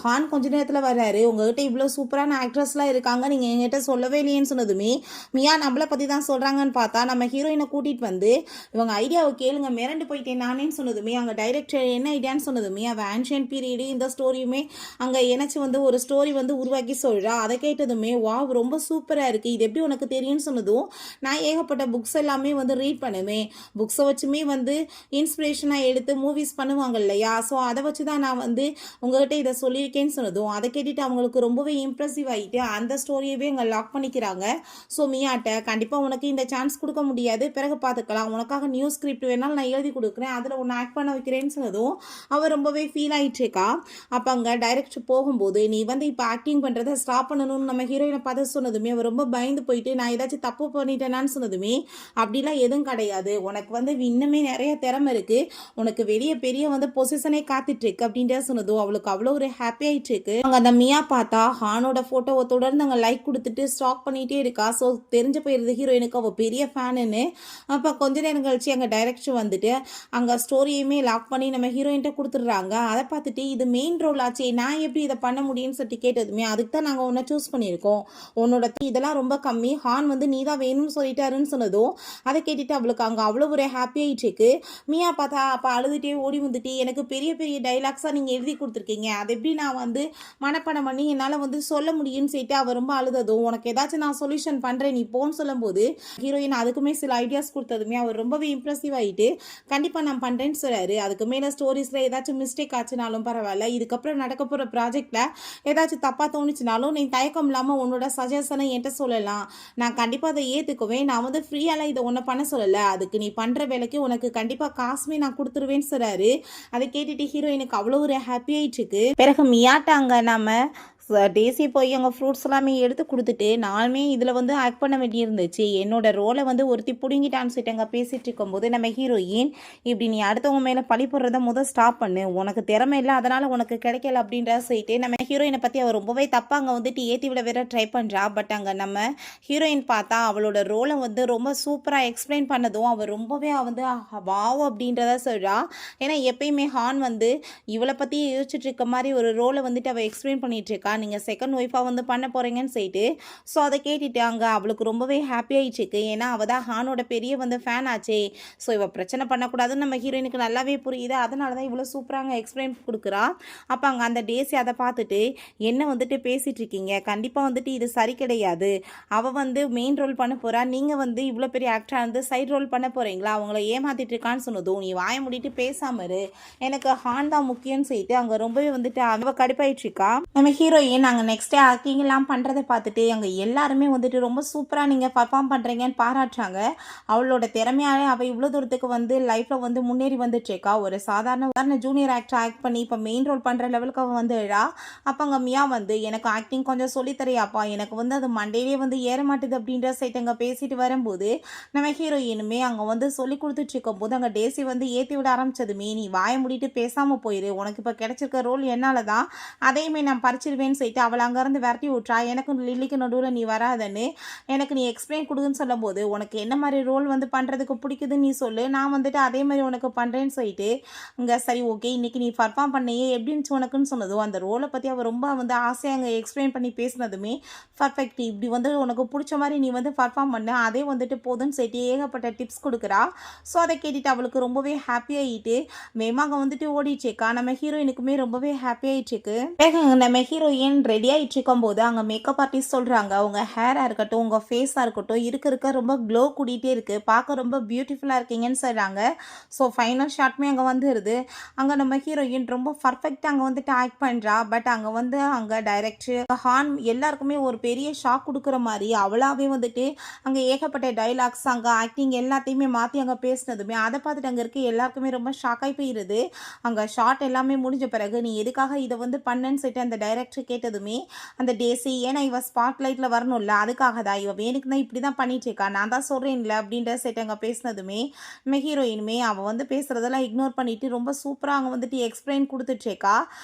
ஹான் கொஞ்ச நேரத்தில் வர்றாரு. உங்ககிட்ட இவ்வளோ சூப்பரான ஆக்ட்ரஸ்லாம் இருக்காங்க, நீங்கள் எங்கிட்ட சொல்லவே இல்லையேன்னு சொன்னதுமே மியா நம்மளை பற்றி தான் சொல்கிறாங்கன்னு பார்த்தா நம்ம ஹீரோயினை கூட்டிகிட்டு வந்து இவங்க ஐடியாவை கேளுங்க, மிரண்டு போயிட்டேன் நானேன்னு சொன்னதுமே அங்கே டைரக்டர் என்ன ஐடியான்னு சொன்னதுமே அவள் ஆன்ஷியன்ட் பீரியடு இந்த ஸ்டோரியுமே அங்கே எனச்சு வந்து ஒரு ஸ்டோரி வந்து உருவாக்கி சொல்கிறா. அதை கேட்டதுமே வா ரொம்ப சூப்பராக இருக்குது, இது எப்படி உனக்கு தெரியும்னு சொன்னதும் நான் ஏகப்பட்ட புக்ஸ் எல்லாமே வந்து ரீட் பண்ணுவேன், புக்ஸை வச்சுமே வந்து இன்ஸ்பிரேஷனாக எடுத்து மூவிஸ் பண்ணுவாங்க இல்லையா, ஸோ அதை வச்சு தான் நான் வந்து உங்ககிட்ட இதை சொல்லியிருக்கேன்னு சொன்னதும் அதை கேட்டுட்டு அவங்களுக்கு ரொம்பவே இம்ப்ரெசிவ் ஆகிட்டு அந்த ஸ்டோரியவே அங்கே லாக் பண்ணிக்கிறாங்க. ஸோ மியாட்ட கண்டிப்பாக உனக்கு இந்த சான்ஸ் கொடுக்க முடியாது, பிறகு பார்த்துக்கலாம், உனக்காக நியூ ஸ்கிரிப்ட் வேணாலும் நான் எழுதி கொடுக்குறேன், அதில் ஒன்று ஆக்ட் பண்ண வைக்கிறேன்னு சொன்னதும் அவள் ரொம்பவே ஃபீல் ஆகிட்டு இருக்கா. அப்போ அங்கே டைரக்டர் போகும்போது நீ வந்து இப்போ ஆக்டிங் பண்ணுறதை ஸ்டாப் பண்ணணும்னு நம்ம ஹீரோயினை பார்த்து சொன்னதுமே அவர் ரொம்ப பயந்து போயிட்டு, நான் ஏதாச்சும் தப்பு பண்ணிட்டேனான்னு சொன்னதுமே அப்படிலாம் எதுவும் கிடையாது, உனக்கு வந்து இன்னுமே நிறைய திறமை இருக்குது, உனக்கு வெளியே பெரிய வந்து பொசிஷனே காத்துட்டு இருக்கு அப்படின்ற சொன்னதும் அவளுக்கு அவ்வளோ ஒரு ஹாப்பி ஆயிட்டு இருக்கு. அங்க அந்த மியா பார்த்தா ஹானோட போட்டோவை தொடர்ந்து அங்கே லைக் கொடுத்துட்டு ஸ்டாக் பண்ணிட்டே இருக்கா. ஸோ தெரிஞ்ச போயிருது ஹீரோயினுக்கு அவள் பெரிய ஃபேனுன்னு. அப்போ கொஞ்ச நேரம் கழிச்சு அங்கே டைரக்டர் வந்துட்டு அங்கே ஸ்டோரியுமே லாக் பண்ணி நம்ம ஹீரோயின்ட்ட கொடுத்துட்றாங்க. அதை பார்த்துட்டு இது மெயின் ரோல் ஆச்சு, நான் எப்படி இதை பண்ண முடியும்னு சொல்லிட்டு கேட்டதுமே அதுக்கு தான் நாங்கள் உன்னை சூஸ் பண்ணியிருக்கோம், உன்னோட இதெல்லாம் ரொம்ப கம்மி, ஹான் வந்து நீ தான் வேணும்னு சொல்லிட்டாருன்னு சொன்னதும் அதை கேட்டுட்டு அவளுக்கு அங்கே அவ்வளோ ஒரு ஹாப்பி ஆயிட்டு இருக்கு. மியா பார்த்தா அப்போ அழுதுகிட்டே ஓடி வந்துட்டு, எனக்கு பெரிய பெரிய டைலாக்ஸாக நீங்கள் எழுதி கொடுத்துருக்கீங்க, அது எப்படி நான் வந்து மனப்பாடம் பண்ணி என்னால் வந்து சொல்ல முடியும்னு சொல்லிட்டு அவர் ரொம்ப அழுததும் உனக்கு ஏதாச்சும் நான் சொல்யூஷன் பண்ணுறேன் நீ போன்னு சொல்லும்போது ஹீரோயின் அதுக்குமே சில ஐடியாஸ் கொடுத்ததுமே அவர் ரொம்பவே இம்ப்ரெசிவ் ஆகிட்டு கண்டிப்பாக நான் பண்ணுறேன்னு சொல்கிறாரு. அதுக்கு மேலே ஸ்டோரிஸில் ஏதாச்சும் மிஸ்டேக் ஆச்சுனாலும் பரவாயில்ல, இதுக்கப்புறம் நடக்க போகிற ப்ராஜெக்டில் ஏதாச்சும் தப்பாக தோணுச்சுனாலும் நீ தயக்கம் இல்லாமல் உன்னோட சஜஷனை என்கிட்ட சொல்லலாம், நான் கண்டிப்பாக அதை ஏற்றுக்குவேன், நான் வந்து ஃப்ரீயாலாம் இதை ஒன்றை பண்ண சொல்லலை, அதுக்கு நீ பண்ணுற வேலைக்கு உனக்கு கண்டிப்பாக காசுமே நான் கொடுத்துருவேன்னு சொல்கிறாரு. அதை கேட்டுட்டு ஹீரோயினுக்கு அவ்வளோ ஒரு ஹாப்பி ஆயிட்டு இருக்கு. பிறகு மியாட்டாங்க நம்ம டேசி போய் அங்கே ஃப்ரூட்ஸ் எல்லாமே எடுத்து கொடுத்துட்டு நானுமே இதில் வந்து ஆக்ட் பண்ண வேண்டியிருந்துச்சு, என்னோட ரோலை வந்து ஒருத்தி பிடுங்கிட்டான்னு சொல்லிட்டு அங்கே பேசிகிட்டு இருக்கும்போது நம்ம ஹீரோயின் இப்படி நீ அடுத்தவங்க மேலே பழி போடுறத முதல் ஸ்டாப் பண்ணு, உனக்கு திறமை இல்லை அதனால் உனக்கு கிடைக்கல அப்படின்ற சொல்லிட்டு நம்ம ஹீரோயினை பற்றி அவர் ரொம்பவே தப்பாக அங்கே வந்துட்டு ஏற்றி விட வேற ட்ரை பண்ணுறா. பட் அங்கே நம்ம ஹீரோயின் பார்த்தா அவளோட ரோலை வந்து ரொம்ப சூப்பராக எக்ஸ்பிளைன் பண்ணதும் அவர் ரொம்பவே வந்து வாவ் அப்படின்றத சொல்கிறா. ஏன்னா எப்பயுமே ஹான் வந்து இவளை பற்றி யோசிச்சுட்டு இருக்க மாதிரி ஒரு ரோலை வந்துட்டு அவள் எக்ஸ்பிளைன் பண்ணிட்டு இருக்கா. நீங்கள் செகண்ட் ஒய்ஃபாக வந்து பண்ண போகிறீங்கன்னு சொல்லிட்டு. ஸோ அதை கேட்டுட்டு அங்கே அவளுக்கு ரொம்பவே ஹாப்பி ஆயிடுச்சுக்கு. ஏன்னா அவள் தான் ஹானோட பெரிய வந்து ஃபேன் ஆச்சே. ஸோ இவள் பிரச்சனை பண்ணக்கூடாதுன்னு நம்ம ஹீரோயினுக்கு நல்லாவே புரியுது. அதனால தான் இவ்வளோ சூப்பராக எக்ஸ்பிளைன் கொடுக்குறா. அப்போ அங்கே அந்த டேஸி அதை பார்த்துட்டு என்ன வந்துட்டு பேசிகிட்டு இருக்கீங்க, கண்டிப்பாக வந்துட்டு இது சரி கிடையாது. அவள் வந்து மெயின் ரோல் பண்ண போகிறா, நீங்கள் வந்து இவ்வளோ பெரிய ஆக்டராக இருந்து சைட் ரோல் பண்ண போகிறீங்களா, அவங்கள ஏமாத்திட்டு இருக்கான்னு சொன்னதும் நீ வாய மூடிட்டு பேசாம இரு, எனக்கு ஹான் தான் முக்கியம்னு சொல்லிட்டு அங்கே ரொம்பவே வந்துட்டு அவள் கடுப்பாயிடுச்சுக்கா. நம்ம ஹீரோயின் அங்கே நெக்ஸ்டே ஆக்டிங் எல்லாம் பண்ணுறதை பார்த்துட்டு அங்கே எல்லாருமே வந்துட்டு ரொம்ப சூப்பராக நீங்கள் பர்ஃபார்ம் பண்ணுறீங்கன்னு பாராட்டுறாங்க. அவளோட திறமையாலே அவள் இவ்வளோ தூரத்துக்கு வந்து லைஃப்பில் வந்து முன்னேறி வந்துட்டுருக்கா. ஒரு சாதாரண ஜூனியர் ஆக்டர் ஆக்ட் பண்ணி இப்போ மெயின் ரோல் பண்ணுற லெவலுக்கு அவள் வந்துடுறா. அப்போ அங்கே மியா வந்து எனக்கு ஆக்டிங் கொஞ்சம் சொல்லித்தரையாப்பா, எனக்கு வந்து அது மண்டையிலே வந்து ஏற மாட்டுது அப்படின்ற சைட் அங்கே பேசிட்டு வரும்போது நம்ம ஹீரோயினுமே அங்கே வந்து சொல்லி கொடுத்துட்டு இருக்கும் போது அங்கே டேசி வந்து ஏற்றி விட ஆரம்பிச்சதுமே நீ வாய முடிட்டு பேசாமல் போயிரு, உனக்கு இப்போ கிடைச்சிருக்க ரோல் என்னால் தான், அதையுமே நான் பறிச்சிருவேன்னு சொல்லிட்டு அவளை அங்கேருந்து விரட்டி விட்றா. எனக்கும் லில்லிக்கு நடுவில் நீ வராதன்னு எனக்கு நீ எக்ஸ்பிளைன் கொடுக்குன்னு சொல்லும் போது உனக்கு என்ன மாதிரி ரோல் வந்து பண்ணுறதுக்கு பிடிக்குதுன்னு நீ சொல்லு, நான் வந்துட்டு அதே மாதிரி உனக்கு பண்ணுறேன்னு சொல்லிட்டு இங்கே சரி ஓகே இன்றைக்கி நீ பர்ஃபார்ம் பண்ணியே எப்படின்னு உனக்குன்னு சொன்னதும் அந்த ரோலை பற்றி அவள் ரொம்ப வந்து ஆசையாக அங்கே எக்ஸ்பிளைன் பண்ணி பேசினதுமே பர்ஃபெக்ட், இப்படி வந்து உனக்கு பிடிச்ச மாதிரி நீ வந்து பர்ஃபார்ம் பண்ண அதே வந்துட்டு போதுன்னு சொல்லிட்டு ஏகப்பட்ட டிப்ஸ் கொடுக்குறா. ஸோ அதை கேட்டுட்டு அவளுக்கு ரொம்பவே ஹாப்பி ஆகிட்டு மேமாக வந்துட்டு ஓடிச்சுக்கா. நம்ம ஹீரோயினுக்குமே ரொம்பவே ஹாப்பி ஆகிட்டுருக்கு. நம்ம ஹீரோயின் ரெடி ஆகிட்டு இருக்கும் போது அங்கே மேக்கப் ஆர்டிஸ்ட் சொல்கிறாங்க உங்கள் ஹேராக இருக்கட்டும் உங்கள் ஃபேஸாக இருக்கட்டும் இருக்க ரொம்ப க்ளோ கூட்டிகிட்டே இருக்குது, பார்க்க ரொம்ப பியூட்டிஃபுல்லாக இருக்கீங்கன்னு சொல்கிறாங்க. ஸோ ஃபைனல் ஷாட்மே அங்கே வந்துடுது. அங்கே நம்ம ஹீரோயின் ரொம்ப பர்ஃபெக்டாக அங்கே வந்துட்டு ஆக்ட் பண்ணுறா. பட் அங்கே வந்து அங்கே டைரக்டர் ஹான் எல்லாருக்குமே ஒரு பெரிய ஷாக் கொடுக்குற மாதிரி அவளாவே வந்துட்டு அங்கே ஏகப்பட்ட டைலாக்ஸ் அங்கே ஆக்டிங் எல்லாத்தையுமே மாற்றி அங்கே பேசினதுமே அதை பார்த்துட்டு அங்கே இருக்க எல்லாருக்குமே ரொம்ப ஷாக்காகி போயிடுது. அங்கே ஷார்ட் எல்லாமே முடிஞ்ச பிறகு நீ எதுக்காக இதை வந்து பண்ணேன்னு சொல்லிட்டு அந்த டைரக்டர் கேட்டதுமே அந்த டேசி ஏன்னா இவ ஸ்பாட் லைட்டில் வரணும்ல அதுக்காக தான் இவ வேணுக்கு தான் இப்படி தான் பண்ணிட்டு இருக்கா, நான் தான் சொல்கிறேன்ல அப்படின்ற செட் அங்கே பேசினதுமே நம்ம ஹீரோயினுமே அவள் வந்து பேசுகிறதெல்லாம் இக்னோர் பண்ணிட்டு ரொம்ப சூப்பராக அங்கே வந்துட்டு எக்ஸ்பிளைன் கொடுத்துட்ருக்கா.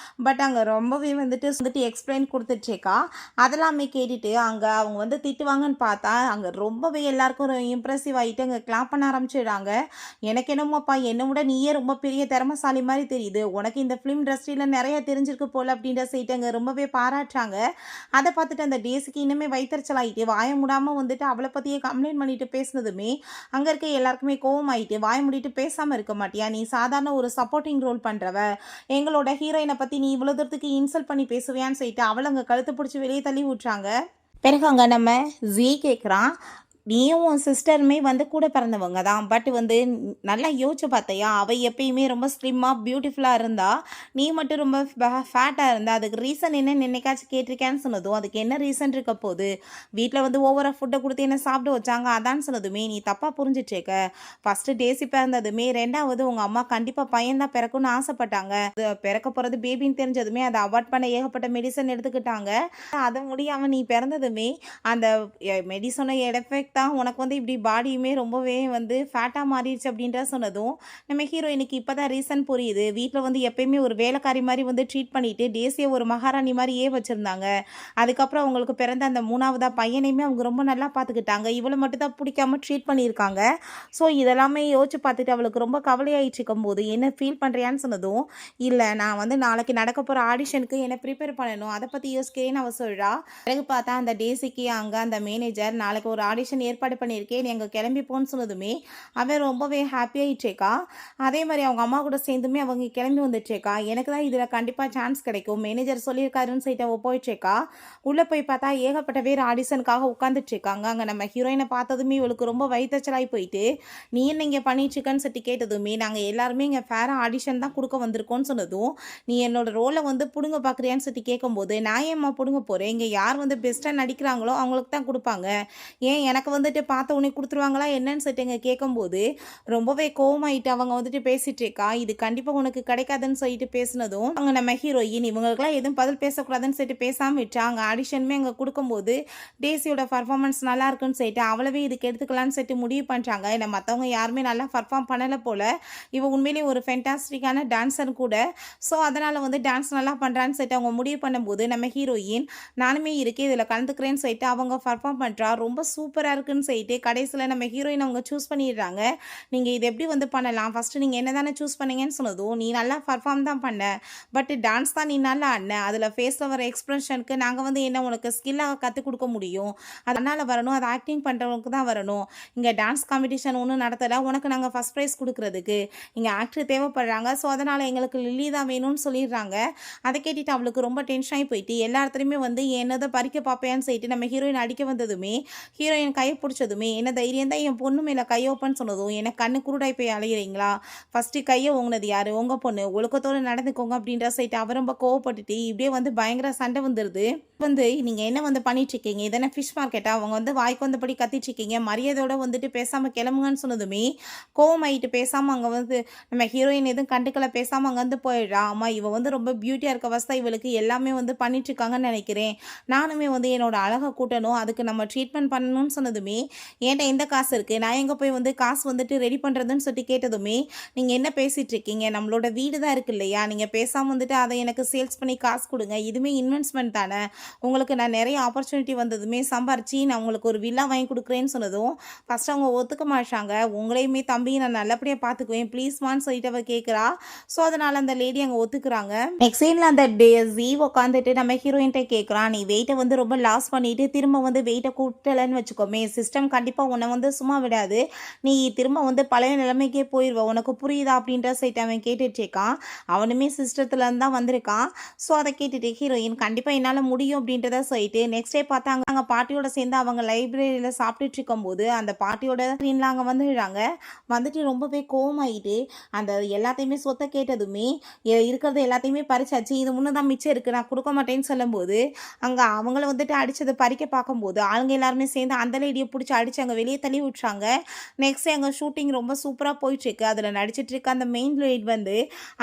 பட் அங்கே ரொம்பவே வந்துட்டு எக்ஸ்பிளைன் கொடுத்துட்ருக்கா. அதெல்லாமே கேட்டுட்டு அங்கே அவங்க வந்து திட்டுவாங்கன்னு பார்த்தா அங்கே ரொம்பவே எல்லாருக்கும் ஒரு இம்ப்ரெசிவ் ஆகிட்டு அங்கே கிளாப் பண்ண ஆரம்பிச்சிடுறாங்க. எனக்கு என்னமோப்பா என்னை விட நீயே ரொம்ப பெரிய திறமைசாலி மாதிரி தெரியுது, உனக்கு இந்த ஃபிலிம் இண்டஸ்ட்ரியில் நிறைய தெரிஞ்சிருக்கு போல் அப்படின்ற சைட்டு அங்கே ரொம்பவே பாராட்டுறாங்க. அதை பார்த்துட்டு அந்த டேஸுக்கு இன்னுமே வைத்தறிச்சல் ஆகிட்டு வாய மூடாமல் வந்துட்டு அவளை பற்றியே கம்ப்ளைண்ட் பண்ணிட்டு பேசினதுமே அங்கே இருக்க எல்லாருக்குமே கோவம் ஆகிட்டு வாய மூடிட்டு பேசாமல் இருக்க மாட்டியா, நீ சாதாரண ஒரு சப்போர்ட்டிங் ரோல் பண்ணுறவ, எங்களோட ஹீரோயினை பற்றி நீ இவ்வளோ தூரத்துக்கு இன்சல்ட் பண்ணி பேசுவியான்னு சொல்லிட்டு அவளை அங்கே கழுத்து பிடிச்சி வெளியே தள்ளி விட்றாங்க. பிறகு அங்கே நம்ம ஜீ கேட்குறான் நீயும் உன் சிஸ்டருமே வந்து கூட பிறந்தவங்க தான், பட் வந்து நல்லா யோசிச்சு பார்த்தையா அவள் எப்பயுமே ரொம்ப ஸ்லிம்மாக பியூட்டிஃபுல்லாக இருந்தா, நீ மட்டும் ரொம்ப ஃபேட்டாக இருந்தா, அதுக்கு ரீசன் என்னன்னு என்னைக்காச்சும் கேட்டிருக்கேன்னு சொன்னதும் அதுக்கு என்ன ரீசன் இருக்க போகுது, வீட்டில் வந்து ஓவராக ஃபுட்டை கொடுத்து என்ன சாப்பிட வச்சாங்க அதான்னு சொன்னதுமே நீ தப்பாக புரிஞ்சிட்ருக்க, ஃபஸ்ட்டு டேசி பிறந்ததுமே ரெண்டாவது உங்கள் அம்மா கண்டிப்பாக பையன்தான் பிறக்கும்னு ஆசைப்பட்டாங்க, பிறக்க போகிறது பேபின்னு தெரிஞ்சதுமே அதை அவாய்ட் பண்ண ஏகப்பட்ட மெடிசன் எடுத்துக்கிட்டாங்க, அதை முடியாமல் நீ பிறந்ததுமே அந்த மெடிசனை எஃபெக்ட் தான் உனக்கு வந்து இப்படி பாடியுமே ரொம்பவே வந்து ஃபேட்டாக மாறிடுச்சு அப்படின்ற சொன்னதும் நம்ம ஹீரோயினுக்கு இப்போ தான் ரீசன் புரியுது. வீட்டில் வந்து எப்பயுமே ஒரு வேலைக்காரி மாதிரி வந்து ட்ரீட் பண்ணிட்டு டேசியை ஒரு மகாராணி மாதிரியே வச்சுருந்தாங்க. அதுக்கப்புறம் அவங்களுக்கு பிறந்த அந்த மூணாவதா பையனையுமே அவங்க ரொம்ப நல்லா பார்த்துக்கிட்டாங்க, இவளை மட்டும் தான் பிடிக்காம ட்ரீட் பண்ணியிருக்காங்க. ஸோ இதெல்லாமே யோசிச்சு பார்த்துட்டு அவளுக்கு ரொம்ப கவலையாயிட்டு இருக்கும் போது என்ன ஃபீல் பண்ணுறியான்னு சொன்னதும் இல்லை நான் வந்து நாளைக்கு நடக்க போகிற ஆடிஷனுக்கு என்னை ப்ரிப்பேர் பண்ணணும் அதை பற்றி யோசிக்கிறேன்னு அவள் சொல்கிறா. பிறகு பார்த்தா அந்த டேசிக்கு அங்கே அந்த மேனேஜர் நாளைக்கு ஒரு ஆடிஷன் ஏற்பாடு பண்ணியிருக்கேன் எங்கள் கிளம்பி போன்னு சொன்னதுமே அவன் ரொம்பவே ஹாப்பியாகிட்டேக்கா. அதே மாதிரி அவங்க அம்மா கூட சேர்ந்துமே அவங்க கிளம்பி வந்துட்டேக்கா. எனக்கு தான் இதில் கண்டிப்பாக சான்ஸ் கிடைக்கும் மேனேஜர் சொல்லியிருக்காருன்னு சொல்லிட்டு அவள் போயிட்டேக்கா. உள்ளே போய் பார்த்தா ஏகப்பட்ட பேர் ஆடிஷனுக்காக உட்காந்துட்ருக்காங்க. அங்கே நம்ம ஹீரோயினை பார்த்ததுமே இவளுக்கு ரொம்ப வயிற்றுச்சலாகி போயிட்டு நீ என்ன இங்கே பண்ணிட்டுருக்கன்னு சொல்லிட்டு கேட்டதுமே நாங்கள் எல்லாருமே இங்கே ஃபேராக ஆடிஷன் தான் கொடுக்க வந்திருக்கோன்னு சொன்னதும் நீ என்னோட ரோலை வந்து பிடுங்க பார்க்குறியான்னு சொல்லிட்டு கேட்கும்போது நான் ஏம்மா பிடுங்க போகிறேன், இங்கே யார் வந்து பெஸ்ட்டாக நடிக்கிறாங்களோ அவங்களுக்கு தான் கொடுப்பாங்க, ஏன் எனக்கு வந்துட்டு பார்த்த உடனே கொடுத்துருவாங்களா என்னன்னு சொல்லிட்டு எங்க கேட்கும்போது ரொம்பவே கோவமாயிட்டு அவங்க வந்துட்டு பேசிட்டு இருக்கா. இது கண்டிப்பாக உனக்கு கிடைக்காதுன்னு சொல்லிட்டு பேசினதும் அங்கே நம்ம ஹீரோயின் இவங்களுக்குலாம் எதுவும் பதில் பேசக்கூடாதுன்னு சொல்லிட்டு பேசாமல் விட்டா. அங்கே ஆடிஷனுமே அங்கே கொடுக்கும்போது டேசியோட பர்ஃபார்மன்ஸ் நல்லா இருக்குன்னு சொல்லிட்டு அவளவே இதுக்கு எடுத்துக்கலான்னு சொல்லிட்டு முடிவு பண்ணுறாங்க. ஏன்னா மற்றவங்க யாருமே நல்லா பர்ஃபார்ம் பண்ணலை போல், இவ உண்மையிலேயே ஒரு ஃபென்டாஸ்டிக்கான டான்ஸர் கூட. ஸோ அதனால் வந்து டான்ஸ் நல்லா பண்ணுறான்னு சொல்லிட்டு அவங்க முடிவு பண்ணும்போது நம்ம ஹீரோயின் நானுமே இருக்கே இதில் கலந்துக்கிறேன்னு சொல்லிட்டு அவங்க பர்ஃபார்ம் பண்ணுறா. ரொம்ப சூப்பராக இருக்கு இருக்குன்னு சொல்லிட்டு கடைசியில் நம்ம ஹீரோயின் அவங்க சூஸ் பண்ணிடுறாங்க. நீங்கள் இது எப்படி வந்து பண்ணலாம், ஃபஸ்ட்டு நீங்கள் என்ன தானே சூஸ் பண்ணீங்கன்னு சொன்னதும், நீ நல்லா பர்ஃபார்ம் தான் பண்ண, பட் டான்ஸ் தான் நீ நல்லா ஆடின, அதில் ஃபேஸில் வர எக்ஸ்ப்ரெஷனுக்கு நாங்கள் வந்து என்ன உனக்கு ஸ்கில்லாக கற்றுக் கொடுக்க முடியும், அதனால் வரணும், அது ஆக்டிங் பண்ணுறவங்களுக்கு தான் வரணும். இங்கே டான்ஸ் காம்படிஷன் ஒன்றும் நடத்தலை, உனக்கு நாங்கள் ஃபஸ்ட் ப்ரைஸ் கொடுக்குறதுக்கு இங்கே ஆக்டர் தேவைப்படுறாங்க, ஸோ அதனால் எங்களுக்கு லில்லி தான் வேணும்னு சொல்லிடுறாங்க. அதை கேட்டுட்டு அவளுக்கு ரொம்ப டென்ஷன் ஆகி போயிட்டு எல்லா இடத்துலையுமே வந்து என்னதை பறிக்க பார்ப்பேன்னு சொல்லிட்டு நம்ம ஹீரோயின் அடிக்க வந்ததுமே, ஹீரோயின் கையை பிடிச்சதுமே, என்ன தைரியம் தான் என் பொண்ணு மேலே கையை வைப்பேன்னு சொன்னதும், எனக்கு கண்ணு குருடாய் போய் அலைகிறீங்களா, ஃபஸ்ட்டு கையை ஓங்கினது யார், உங்கள் பொண்ணு, ஒழுக்கத்தோடு நடந்துக்கோங்க அப்படின்ற சைட்டு அவர் ரொம்ப கோவப்பட்டுட்டு இப்படியே வந்து பயங்கர சண்டை வந்துடுது. வந்து நீங்கள் என்ன வந்து பண்ணிட்டுருக்கீங்க, இதென்ன ஃபிஷ் மார்க்கெட்டா, அவங்க வந்து வாய்க்கு வந்தபடி கத்திட்டுருக்கீங்க, மரியாதையோட வந்துட்டு பேசாமல் கிளம்புங்கன்னு சொன்னதுமே கோவமாயிட்டு பேசாமல் அங்கே வந்து நம்ம ஹீரோயின் எதுவும் கண்டுக்கலை, பேசாமல் அங்கே வந்து போயிடுறா. அம்மா இவ வந்து ரொம்ப பியூட்டியாக இருக்க வசதி, இவளுக்கு எல்லாமே வந்து பண்ணிட்டுருக்காங்கன்னு நினைக்கிறேன், நானுமே வந்து என்னோட அழகை கூட்டணும், அதுக்கு நம்ம ட்ரீட்மெண்ட் பண்ணணும்னு சொன்னதுமே, ஏன்ட்ட எந்த காசு இருக்குது, நான் எங்கே போய் வந்து காசு வந்துட்டு ரெடி பண்ணுறதுன்னு சொல்லி கேட்டதுமே, நீங்கள் என்ன பேசிகிட்டு இருக்கீங்க, நம்மளோட வீடு தான் இருக்குது இல்லையா, நீங்கள் பேசாமல் வந்துட்டு அதை எனக்கு சேல்ஸ் பண்ணி காசு கொடுங்க, இதுவுமே இன்வெஸ்ட்மெண்ட் தானே, உங்களுக்கு நான் நிறைய ஆப்பர்ச்சுனிட்டி வந்ததுமே சம்பாரிச்சு நான் உங்களுக்கு ஒரு வில்லா வாங்கி கொடுக்குறேன்னு சொன்னதும் ஃபஸ்ட் அவங்க ஒத்துக்க மாட்டாங்க. உங்களையுமே தம்பி நான் நல்லபடியாக பார்த்துக்குவேன் ப்ளீஸ்மான்னு சொல்லிட்டு அவள் கேட்குறா. ஸோ அதனால் அந்த லேடி அங்கே ஒத்துக்குறாங்க. நெக்ஸ்ட் சீனில் அந்த ஜீ உட்காந்துட்டு நம்ம ஹீரோயின்கிட்ட கேட்குறான், நீ வெயிட்டை வந்து ரொம்ப லாஸ் பண்ணிவிட்டு திரும்ப வந்து வெயிட்டை கூட்டலைன்னு வச்சுக்கோமே, சிஸ்டம் கண்டிப்பாக உன்னை வந்து சும்மா விடாது, நீ திரும்ப வந்து பழைய நிலைமைக்கே போயிடுவ, உனக்கு புரியுதா அப்படின்ற சைட்டு அவன் கேட்டுட்ருக்கான். அவனுமே சிஸ்டத்துலேருந்து தான் வந்திருக்கான். ஸோ அதை கேட்டுட்டு ஹீரோயின் கண்டிப்பாக என்னால் முடியும் அப்படின்றத சொல்லிட்டு நெக்ஸ்ட் டே பார்த்தாங்க அங்கே பாட்டியோட சேர்ந்து அவங்க லைப்ரரியில் சாப்பிட்டுட்டு இருக்கும்போது அந்த பாட்டியோட ஸ்க்ரீனில் அங்கே வந்துடுறாங்க. வந்துட்டு ரொம்பவே கோவமாயிட்டு அந்த எல்லாத்தையுமே சொத்தை கேட்டதுமே இருக்கிறது எல்லாத்தையுமே பறிச்சாச்சு, இது முன்னே தான் மிச்சம் இருக்குது, நான் கொடுக்க மாட்டேன்னு சொல்லும்போது அங்கே அவங்கள வந்துட்டு அடித்ததை பறிக்க பார்க்கும்போது ஆளுங்க எல்லாருமே சேர்ந்து அந்த லேடியை பிடிச்சி அடித்து அங்கே வெளியே தள்ளி விட்றாங்க. நெக்ஸ்ட் அங்கே ஷூட்டிங் ரொம்ப சூப்பராக போயிட்டுருக்கு. அதில் நடிச்சிட்டு இருக்க அந்த மெயின் லீட் வந்து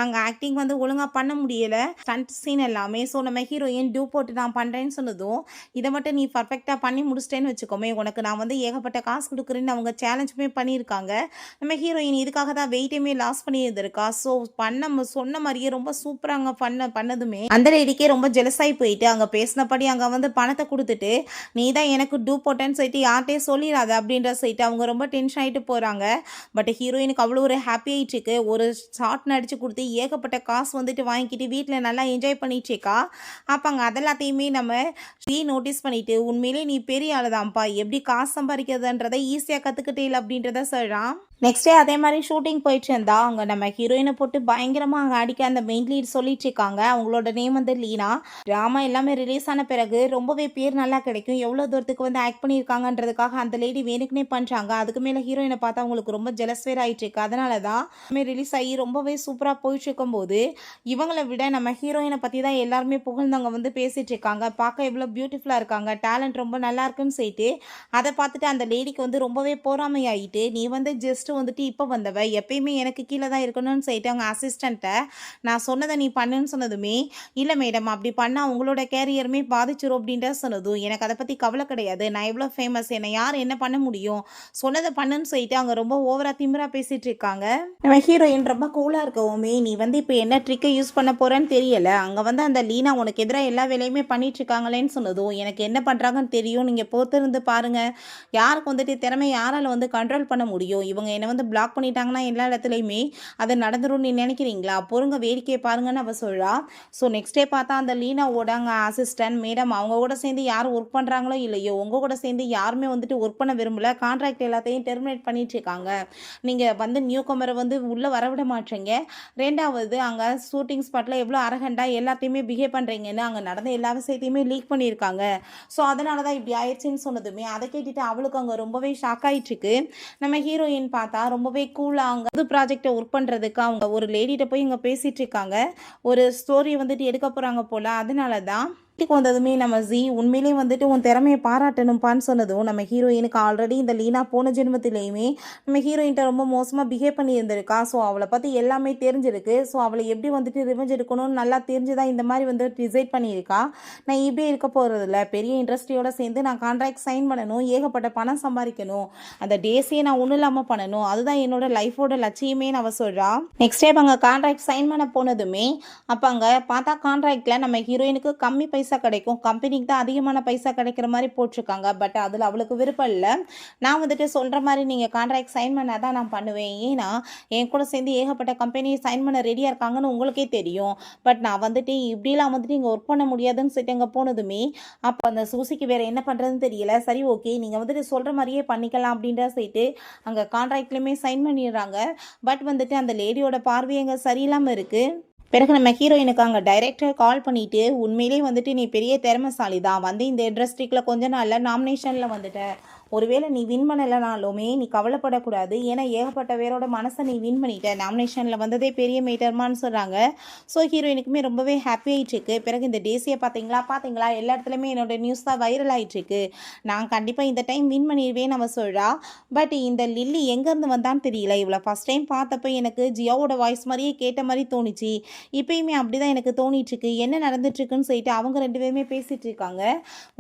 அங்கே ஆக்டிங் வந்து ஒழுங்காக பண்ண முடியலை, ஸ்டண்ட் சீன் எல்லாமே. ஸோ நம்ம ஹீரோயின் டூ போட்டு நான் பண்ணுறேன்னு சொன்னதும், இதை மட்டும் நீ பர்ஃபெக்டாக பண்ணி முடிச்சிட்டேன்னு வச்சுக்கோமே, உனக்கு நான் வந்து ஏகப்பட்ட காசு கொடுக்குறேன்னு அவங்க சேலஞ்சுமே பண்ணியிருக்காங்க. நம்ம ஹீரோயின் இதுக்காக தான் வெயிட்டையுமே லாஸ் பண்ணியிருந்திருக்கா. ஸோ சொன்ன மாதிரியே ரொம்ப சூப்பராக பண்ணதுமே அந்த லேடிக்கே ரொம்ப ஜெலஸாகி போயிட்டு அங்கே பேசினபடி அங்கே வந்து பணத்தை கொடுத்துட்டு நீ தான் எனக்கு டூ போட்டேன்னு சொல்லிட்டு யார்கிட்டையும் சொல்லிடாத அப்படின்ற சொல்லிட்டு அவங்க ரொம்ப டென்ஷன் ஆகிட்டு போகிறாங்க. பட் ஹீரோயினுக்கு அவ்வளோ ஒரு ஹாப்பி ஆகிட்டு இருக்கு. ஒரு ஷார்ட் நடிச்சு கொடுத்து ஏகப்பட்ட காசு வந்துட்டு வாங்கிக்கிட்டு வீட்டில் நல்லா என்ஜாய் பண்ணிட்டு இருக்கா. அப்போ அங்கே அதெல்லாத்தையுமே நம்ம நோட்டீஸ் பண்ணிட்டு உண்மையிலே நீ பெரிய ஆளுதான்ப்பா, எப்படி காசு சம்பாதிக்கிறதுன்றதை ஈஸியாக கற்றுக்கிட்டே இல்லை அப்படின்றத சொல்கிறான். நெக்ஸ்ட் டே அதே மாதிரி ஷூட்டிங் போயிட்டு இருந்தா அங்கே நம்ம ஹீரோயினை போட்டு பயங்கரமாக அங்கே அடிக்க அந்த மெயின் லீட் சொல்லிட்டு இருக்காங்க. அவங்களோட நேம் வந்து லீனா. ட்ராமா எல்லாமே ரிலீஸ் ஆன பிறகு ரொம்பவே பேர் நல்லா கிடைக்கும், எவ்வளோ தூரத்துக்கு வந்து ஆக்ட் பண்ணியிருக்காங்கன்றதுக்காக அந்த லேடி வேணுக்குனே பண்ணுறாங்க. அதுக்கு மேலே ஹீரோயினை பார்த்தா அவங்களுக்கு ரொம்ப ஜெலஸ் வேர் ஆகிட்டு இருக்கு. அதனால தான் ரிலீஸ் ஆகி ரொம்பவே சூப்பராக போயிட்டு இருக்கும்போது இவங்களை விட நம்ம ஹீரோயினை பற்றி தான் எல்லாருமே புகழ்ந்தவங்க வந்து பேசிகிட்டு இருக்காங்க. பார்க்க எவ்வளோ பியூட்டிஃபுல்லாக இருக்காங்க, டேலண்ட் ரொம்ப நல்லா இருக்குன்னு சொல்லிட்டு அதை பார்த்துட்டு அந்த லேடிக்கு வந்து ரொம்பவே பொறாமையாயிட்டு, நீ வந்து ஜஸ்ட் வந்துட்டு இப்போ வந்தவ எப்பயுமே எனக்கு கீழே தான் இருக்கணும்னு சொல்லிட்டு அவங்க அசிஸ்டண்ட்டை நான் சொன்னதை நீ பண்ணுன்னு சொன்னதுமே, இல்லை மேடம் அப்படி பண்ணால் உங்களோட கேரியருமே பாதிச்சிரும் அப்படின்ற சொன்னதும், எனக்கு அதை பற்றி கவலை கிடையாது, நான் எவ்வளோ ஃபேமஸ், என்னை யார் என்ன பண்ண முடியும், சொன்னதை பண்ணுன்னு சொல்லிட்டு அவங்க ரொம்ப ஓவராக திமிரா பேசிகிட்டு இருக்காங்க. நம்ம ஹீரோயின் ரொம்ப கூலாக இருக்கவுமே, நீ வந்து இப்போ என்ன ட்ரிக்கை யூஸ் பண்ண போகிறேன்னு தெரியலை, அங்கே வந்து அந்த லீனா உனக்கு எதிராக எல்லா வேலையுமே பண்ணிட்டு இருக்காங்களேன்னு சொன்னதும், எனக்கு என்ன பண்ணுறாங்கன்னு தெரியும், நீங்கள் பொறுத்திருந்து பாருங்கள், யாருக்கு வந்துட்டு திறமை யாரால் வந்து கண்ட்ரோல் பண்ண முடியும், இவங்க என்னை வந்து பிளாக் பண்ணிட்டாங்கன்னா எல்லா இடத்துலையுமே அது நடந்துடும் நீ நினைக்கிறீங்களா, பொறுங்க வேடிக்கையை பாருங்கன்னு அவள் சொல்கிறா. ஸோ நெக்ஸ்ட் டே பார்த்தா அந்த லீனாவோட அங்கே அசிஸ்டன்ட் மேடம் அவங்க கூட சேர்ந்து யார் ஒர்க் பண்ணுறாங்களோ இல்லையோ உங்கள் கூட சேர்ந்து யாருமே வந்துட்டு ஒர்க் பண்ண விரும்பல, கான்ட்ராக்ட் எல்லாத்தையும் டெர்மினேட் பண்ணிட்டு இருக்காங்க, நீங்கள் வந்து நியூ கமரை வந்து உள்ளே வரவிட மாட்டீங்க, ரெண்டாவது அங்கே ஷூட்டிங் ஸ்பாட்டில் எவ்வளோ அரகண்டாக எல்லாத்தையுமே பிஹேவ் பண்ணுறீங்கன்னு அங்கே நடந்த எல்லா விஷயத்தையுமே லீக் பண்ணியிருக்காங்க. ஸோ அதனால தான் இப்படி ஆயிடுச்சுன்னு சொன்னதுமே அதை கேட்டுட்டு அவளுக்கு அங்கே ரொம்பவே ஷாக் ஆகிட்டுருக்கு. நம்ம ஹீரோயின் பார்த்தா ரொம்பவே கூலாக அங்கே புது ப்ராஜெக்டை ஒர்க் பண்ணுறதுக்கு அவங்க ஒரு லேடிகிட்ட போய் இங்கே பேசிகிட்டு இருக்காங்க, ஒரு ஸ்டோரி வந்துட்டு எடுக்க போகிறாங்க போல். அதனால தான் வீட்டுக்கு வந்ததுமே நம்ம ஜீ உண்மையிலே வந்துட்டு உன் திறமையை பாராட்டணும்ப்பான்னு சொன்னதும், நம்ம ஹீரோயினுக்கு ஆல்ரெடி இந்த லீனா போன ஜென்மத்திலேயுமே நம்ம ஹீரோயின்ட்ட ரொம்ப மோசமாக பிஹேவ் பண்ணி இருந்திருக்கா. ஸோ அவளை பற்றி எல்லாமே தெரிஞ்சிருக்கு. ஸோ அவளை எப்படி வந்துட்டு ரிவெஞ்ச் எடுக்கணும்னு நல்லா தெரிஞ்சுதான் இந்த மாதிரி வந்து டிசைட் பண்ணியிருக்கா. நான் இப்படியே இருக்க போகிறதில்ல, பெரிய இண்டஸ்ட்ரியோட சேர்ந்து நான் கான்ட்ராக்ட் சைன் பண்ணணும், ஏகப்பட்ட பணம் சம்பாதிக்கணும், அந்த டேஸையே நான் ஒன்றும் இல்லாமல் பண்ணணும், அதுதான் என்னோட லைஃபோட லட்சியமே அவள் சொல்கிறா. நெக்ஸ்ட் டைம் அங்கே கான்ட்ராக்ட் சைன் பண்ண போனதுமே அப்போ அங்கே பார்த்தா கான்ட்ராக்டில் நம்ம ஹீரோயினுக்கு கம்மி பைசா பைசா கிடைக்கும், கம்பெனிக்கு தான் அதிகமான பைசா கிடைக்கிற மாதிரி போட்டிருக்காங்க. பட் அதில் அவளுக்கு விருப்பம் இல்லை. நான் வந்துட்டு சொல்கிற மாதிரி நீங்கள் கான்ட்ராக்ட் சைன் பண்ணால் தான் நான் பண்ணுவேன். ஏன்னா என் கூட சேர்ந்து ஏகப்பட்ட கம்பெனி சைன் பண்ண ரெடியாக இருக்காங்கன்னு உங்களுக்கே தெரியும். பட் நான் வந்துட்டு இப்படிலாம் வந்துட்டு இங்கே ஒர்க் பண்ண முடியாதுன்னு சொல்லிட்டு அங்கே போனதுமே அப்போ அந்த சூசிக்கு வேறு என்ன பண்ணுறதுன்னு தெரியல. சரி ஓகே நீங்கள் வந்துட்டு சொல்கிற மாதிரியே பண்ணிக்கலாம் அப்படின்ற சொல்லிட்டு அங்கே கான்ட்ராக்ட்லேயுமே சைன் பண்ணிடுறாங்க. பட் வந்துட்டு அந்த லேடியோட பார்வை அங்கே சரியில்லாமல் இருக்குது. பிறகு நம்ம ஹீரோயினுக்கு அங்கே டைரக்டர் கால் பண்ணிவிட்டு உண்மையிலேயே வந்துட்டு நீ பெரிய திறமைசாலி தான், வந்து இந்த இண்டஸ்ட்ரிக்கில் கொஞ்ச நாளில் நாமினேஷனில் வந்துட்ட, ஒருவேளை நீ வின் பண்ணலைனாலுமே நீ கவலைப்படக்கூடாது. ஏன்னா ஏகப்பட்ட பேரோட மனசை நீ வின் பண்ணிட்ட, நாமினேஷனில் வந்ததே பெரிய மேட்டர்மான்னு சொல்கிறாங்க. ஸோ ஹீரோயினுக்குமே ரொம்பவே ஹாப்பி ஆகிட்டுருக்கு. பிறகு இந்த டேசியை பார்த்தீங்களா எல்லா இடத்துலையுமே என்னோட நியூஸ் தான் வைரல் ஆகிட்டுருக்கு, நான் கண்டிப்பாக இந்த டைம் வின் பண்ணிடுவேன்னு அவள் சொல்கிறா. பட் இந்த லில்லி எங்கேருந்து வந்தான்னு தெரியல. இவளை ஃபஸ்ட் டைம் பார்த்தப்போ எனக்கு ஜியாவோட வாய்ஸ் மாதிரியே கேட்ட மாதிரி தோணுச்சு. இப்போயுமே அப்படி தான் எனக்கு தோணிட்டுருக்கு. என்ன நடந்துட்டுருக்குன்னு சொல்லிட்டு அவங்க 2 பேருமே பேசிகிட்டு இருக்காங்க.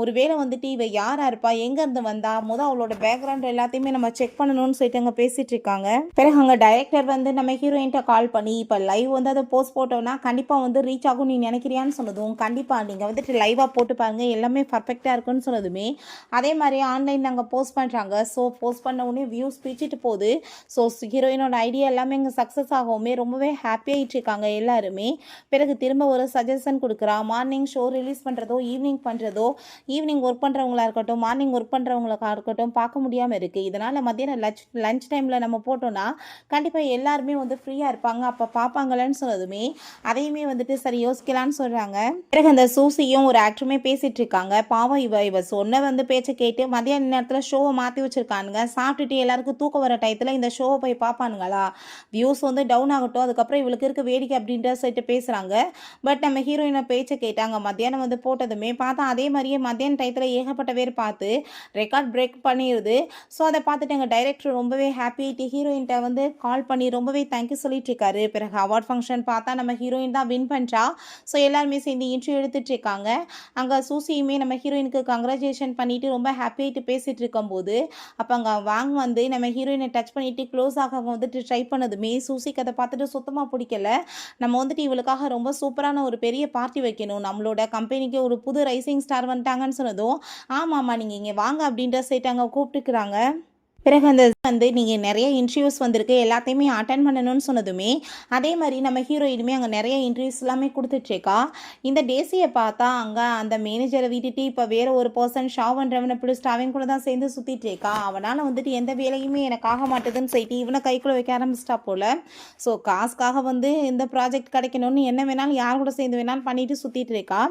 ஒருவேளை வந்துட்டு இவ யாராக இருப்பா, எங்கேருந்து வந்தா, அவளோட பேக்ரவுண்ட் எல்லாத்தையுமே நம்ம செக் பண்ணணும்னு சொல்லிட்டு அங்கே பேசிட்டு இருக்காங்க. பிறகு அங்கே டைரக்டர் வந்து நம்ம ஹீரோயின்ட்ட கால் பண்ணி இப்போ லைவ் வந்து அதை போஸ்ட் போட்டோன்னா கண்டிப்பாக வந்து ரீச் ஆகும் நீ நினைக்கிறியான்னு சொன்னதும், கண்டிப்பாக நீங்கள் வந்துட்டு லைவாக போட்டு பாருங்கள் எல்லாமே பர்ஃபெக்டாக இருக்குன்னு சொன்னதுமே அதே மாதிரி ஆன்லைன் அங்கே போஸ்ட் பண்ணுறாங்க. ஸோ போஸ்ட் பண்ண உடனே வியூஸ் பிடிச்சிட்டு போகுது. ஸோ ஹீரோயினோட ஐடியா எல்லாமே இங்கே சக்ஸஸ் ஆகவுமே ரொம்பவே ஹாப்பி ஆகிட்டு இருக்காங்க எல்லாருமே. பிறகு திரும்ப ஒரு சஜஷன் கொடுக்குறா. மார்னிங் ஷோ ரிலீஸ் பண்ணுறதோ ஈவினிங் ஒர்க் பண்ணுறவங்களா இருக்கட்டும், மார்னிங் ஒர்க் பண்ணுறவங்களுக்கா இருக்கட்டும் பார்க்க முடியாமல் இருக்குது. இதனால் மத்தியானம் லஞ்ச் டைமில் நம்ம போட்டோன்னா கண்டிப்பாக எல்லாருமே வந்து ஃப்ரீயாக இருப்பாங்க, அப்போ பார்ப்பாங்களேன்னு சொன்னதுமே அதையுமே வந்துட்டு சரி யோசிக்கலான்னு சொல்கிறாங்க. பிறகு அந்த சூசியும் ஒரு ஆக்டருமே பேசிகிட்டு இருக்காங்க. பாவம் இவ சொன்ன வந்து பேச்சை கேட்டு மதியான நேரத்தில் ஷோவை மாற்றி வச்சுருக்கானுங்க. சாப்பிட்டுட்டு எல்லாருக்கும் தூக்கம் வர டயத்தில் இந்த ஷோவை போய் பார்ப்பானுங்களா, வியூஸ் வந்து டவுன் ஆகட்டும், அதுக்கப்புறம் இவளுக்கு இருக்க வேடிக்கை அப்படின்ற சொல்லிட்டு பேசுகிறாங்க. பட் நம்ம ஹீரோயினை பேச்சை கேட்டாங்க. மத்தியானம் வந்து போட்டதுமே பார்த்தா அதே மாதிரியே மத்தியான டயத்தில் ஏகப்பட்ட பேர் பார்த்து ரெக்கார்ட் பிரேக் பண்ணிடுது. ஸோ அதை பார்த்துட்டு எங்கள் டைரக்டர் ரொம்பவே ஹாப்பி ஹீரோயின்ட்ட வந்து கால் பண்ணி ரொம்பவே தேங்க்யூ சொல்லிட்டு இருக்காரு. பிறகு அவார்ட் ஃபங்க்ஷன் பார்த்தா நம்ம ஹீரோயின் தான் வின் பண்ணுறா. ஸோ எல்லாருமே சேர்ந்து இன்டர்வியூ எடுத்துட்டு இருக்காங்க. அங்கே சூசியுமே நம்ம ஹீரோயினுக்கு கங்க்ராச்சுலேஷன் பண்ணிட்டு ரொம்ப ஹாப்பி ஆகிட்டு பேசிகிட்டு இருக்கும்போது அப்போ அங்கே வாங்க வந்து நம்ம ஹீரோயினை டச் பண்ணிட்டு க்ளோஸ் ஆக வந்துட்டு ட்ரை பண்ணதுமே சூசிக்கு அதை பார்த்துட்டு சுத்தமாக பிடிக்கல. நம்ம வந்துட்டு இவளுக்காக ரொம்ப சூப்பரான ஒரு பெரிய பார்ட்டி வைக்கணும், நம்மளோட கம்பெனிக்கு ஒரு புது ரைசிங் ஸ்டார் வந்துட்டாங்கன்னு சொன்னதும் ஆமாம்மா நீங்கள் இங்கே வாங்க அப்படின்ற சைட்டாங்க கூப்பிட்டுக்கிறாங்க. பிறகு அந்த வந்து நீங்கள் நிறைய இன்டர்வியூஸ் வந்திருக்கு எல்லாத்தையுமே அட்டன் பண்ணணும்னு சொன்னதுமே அதே மாதிரி நம்ம ஹீரோயினுமே அங்கே நிறைய இன்டர்வியூஸ் எல்லாமே கொடுத்துட்ருக்கா. இந்த டேசியை பார்த்தா அங்கே அந்த மேனேஜரை விட்டுட்டு இப்போ வேறு ஒரு பர்சன் ஷாவன்றவனை பிடிச்சிட்டு அவன் கூட தான் சேர்ந்து சுற்றிட்டு இருக்கா. அவனால் வந்துட்டு எந்த வேலையுமே எனக்கு ஆக மாட்டேதுன்னு சொல்லிட்டு இவனை கைக்குள்ளே வைக்க ஆரம்பிச்சிட்டா போல். ஸோ காசுக்காக வந்து இந்த ப்ராஜெக்ட் கிடைக்கணும்னு என்ன வேணாலும் யார் கூட சேர்ந்து வேணாலும் பண்ணிட்டு சுற்றிட்டு இருக்கா.